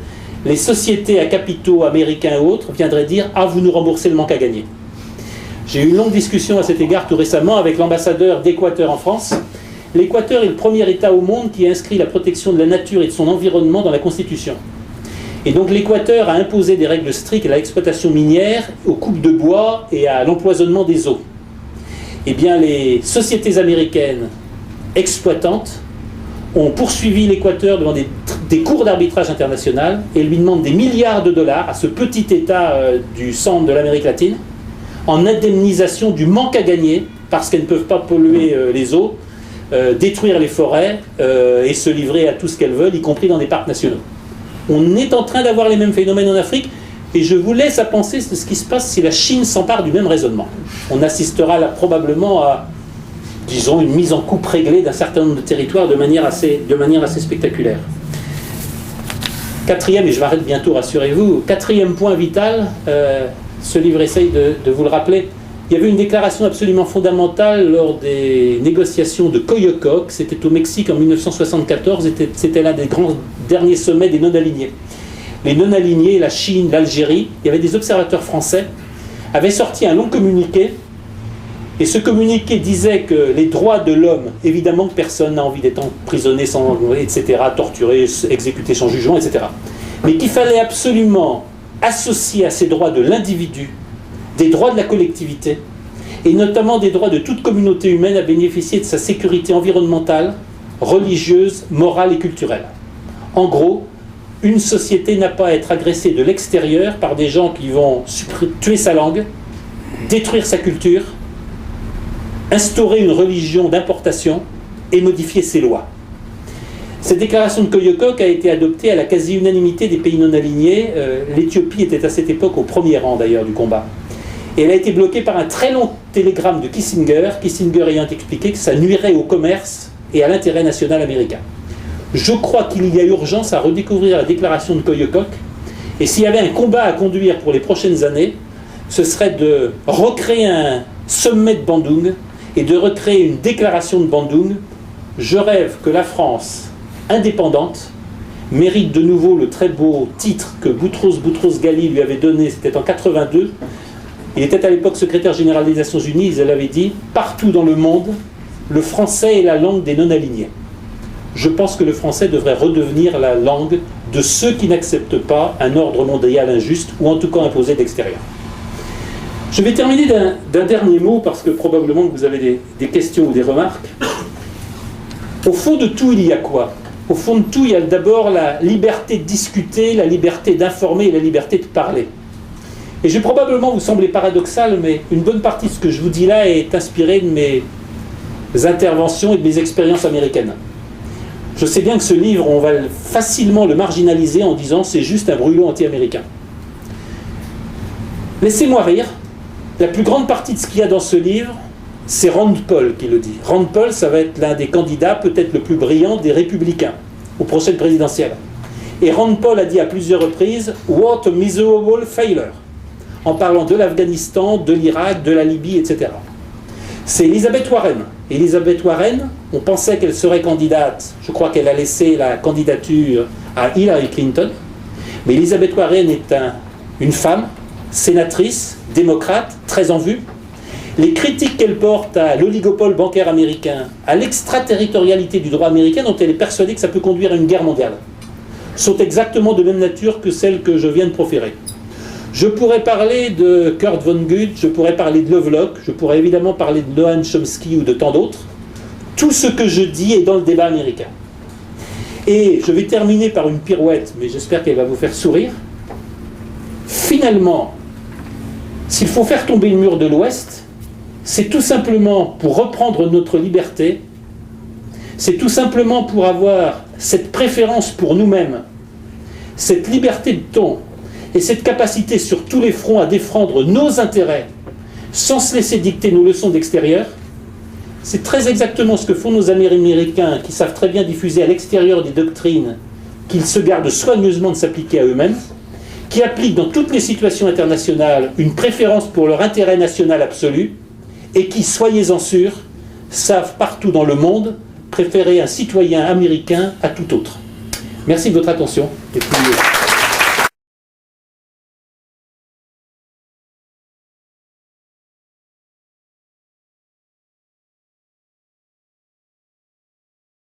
les sociétés à capitaux américains et autres viendraient dire « Ah, vous nous remboursez le manque à gagner ». J'ai eu une longue discussion à cet égard tout récemment avec l'ambassadeur d'Équateur en France. L'Équateur est le premier État au monde qui a inscrit la protection de la nature et de son environnement dans la Constitution. Et donc l'Équateur a imposé des règles strictes à l'exploitation minière, aux coupes de bois et à l'empoisonnement des eaux. Eh bien, les sociétés américaines exploitantes ont poursuivi l'Équateur devant des cours d'arbitrage international et lui demandent des milliards de dollars à ce petit État du centre de l'Amérique latine en indemnisation du manque à gagner parce qu'elles ne peuvent pas polluer les eaux, détruire les forêts et se livrer à tout ce qu'elles veulent, y compris dans des parcs nationaux. On est en train d'avoir les mêmes phénomènes en Afrique et je vous laisse à penser ce qui se passe si la Chine s'empare du même raisonnement. On assistera là probablement à, disons, une mise en coupe réglée d'un certain nombre de territoires de manière assez spectaculaire. Quatrième, et je m'arrête bientôt, rassurez-vous, quatrième point vital, ce livre essaye de vous le rappeler. Il y avait une déclaration absolument fondamentale lors des négociations de Coyococ, c'était au Mexique en 1974, c'était l'un des grands derniers sommets des non-alignés. Les non-alignés, la Chine, l'Algérie, il y avait des observateurs français, avaient sorti un long communiqué, et ce communiqué disait que les droits de l'homme, évidemment que personne n'a envie d'être emprisonné, etc., torturé, exécuté sans jugement, etc., mais qu'il fallait absolument associer à ces droits de l'individu des droits de la collectivité, et notamment des droits de toute communauté humaine à bénéficier de sa sécurité environnementale, religieuse, morale et culturelle. En gros, une société n'a pas à être agressée de l'extérieur par des gens qui vont tuer sa langue, détruire sa culture, instaurer une religion d'importation et modifier ses lois. Cette déclaration de Koyokok a été adoptée à la quasi-unanimité des pays non alignés. L'Éthiopie était à cette époque au premier rang d'ailleurs du combat. Et elle a été bloquée par un très long télégramme de Kissinger ayant expliqué que ça nuirait au commerce et à l'intérêt national américain. Je crois qu'il y a urgence à redécouvrir la déclaration de Koyokok, et s'il y avait un combat à conduire pour les prochaines années, ce serait de recréer un sommet de Bandung et de recréer une déclaration de Bandung. Je rêve que la France indépendante mérite de nouveau le très beau titre que Boutros Ghali lui avait donné, c'était en 82. Il était à l'époque secrétaire général des Nations Unies, il avait dit « Partout dans le monde, le français est la langue des non-alignés ». Je pense que le français devrait redevenir la langue de ceux qui n'acceptent pas un ordre mondial injuste, ou en tout cas imposé d'extérieur. Je vais terminer d'un dernier mot, parce que probablement vous avez des questions ou des remarques. Au fond de tout, il y a quoi ? Au fond de tout, il y a d'abord la liberté de discuter, la liberté d'informer et la liberté de parler. Et je vais probablement vous sembler paradoxal, mais une bonne partie de ce que je vous dis là est inspiré de mes interventions et de mes expériences américaines. Je sais bien que ce livre, on va facilement le marginaliser en disant c'est juste un brûlot anti-américain. Laissez-moi rire. La plus grande partie de ce qu'il y a dans ce livre, c'est Rand Paul qui le dit. Rand Paul, ça va être l'un des candidats peut-être le plus brillant des républicains aux prochaines présidentielles. Et Rand Paul a dit à plusieurs reprises « What a miserable failure » en parlant de l'Afghanistan, de l'Irak, de la Libye, etc. C'est Elizabeth Warren. Elizabeth Warren, on pensait qu'elle serait candidate, je crois qu'elle a laissé la candidature à Hillary Clinton, mais Elizabeth Warren est une femme, sénatrice, démocrate, très en vue. Les critiques qu'elle porte à l'oligopole bancaire américain, à l'extraterritorialité du droit américain, dont elle est persuadée que ça peut conduire à une guerre mondiale, sont exactement de même nature que celles que je viens de proférer. Je pourrais parler de Kurt Vonnegut, je pourrais parler de Lovelock, je pourrais évidemment parler de Noam Chomsky ou de tant d'autres. Tout ce que je dis est dans le débat américain. Et je vais terminer par une pirouette, mais j'espère qu'elle va vous faire sourire. Finalement, s'il faut faire tomber le mur de l'Ouest, c'est tout simplement pour reprendre notre liberté, c'est tout simplement pour avoir cette préférence pour nous-mêmes, cette liberté de ton, et cette capacité sur tous les fronts à défendre nos intérêts sans se laisser dicter nos leçons d'extérieur. C'est très exactement ce que font nos amis américains qui savent très bien diffuser à l'extérieur des doctrines qu'ils se gardent soigneusement de s'appliquer à eux-mêmes, qui appliquent dans toutes les situations internationales une préférence pour leur intérêt national absolu et qui, soyez-en sûrs, savent partout dans le monde préférer un citoyen américain à tout autre. Merci de votre attention. Et puis,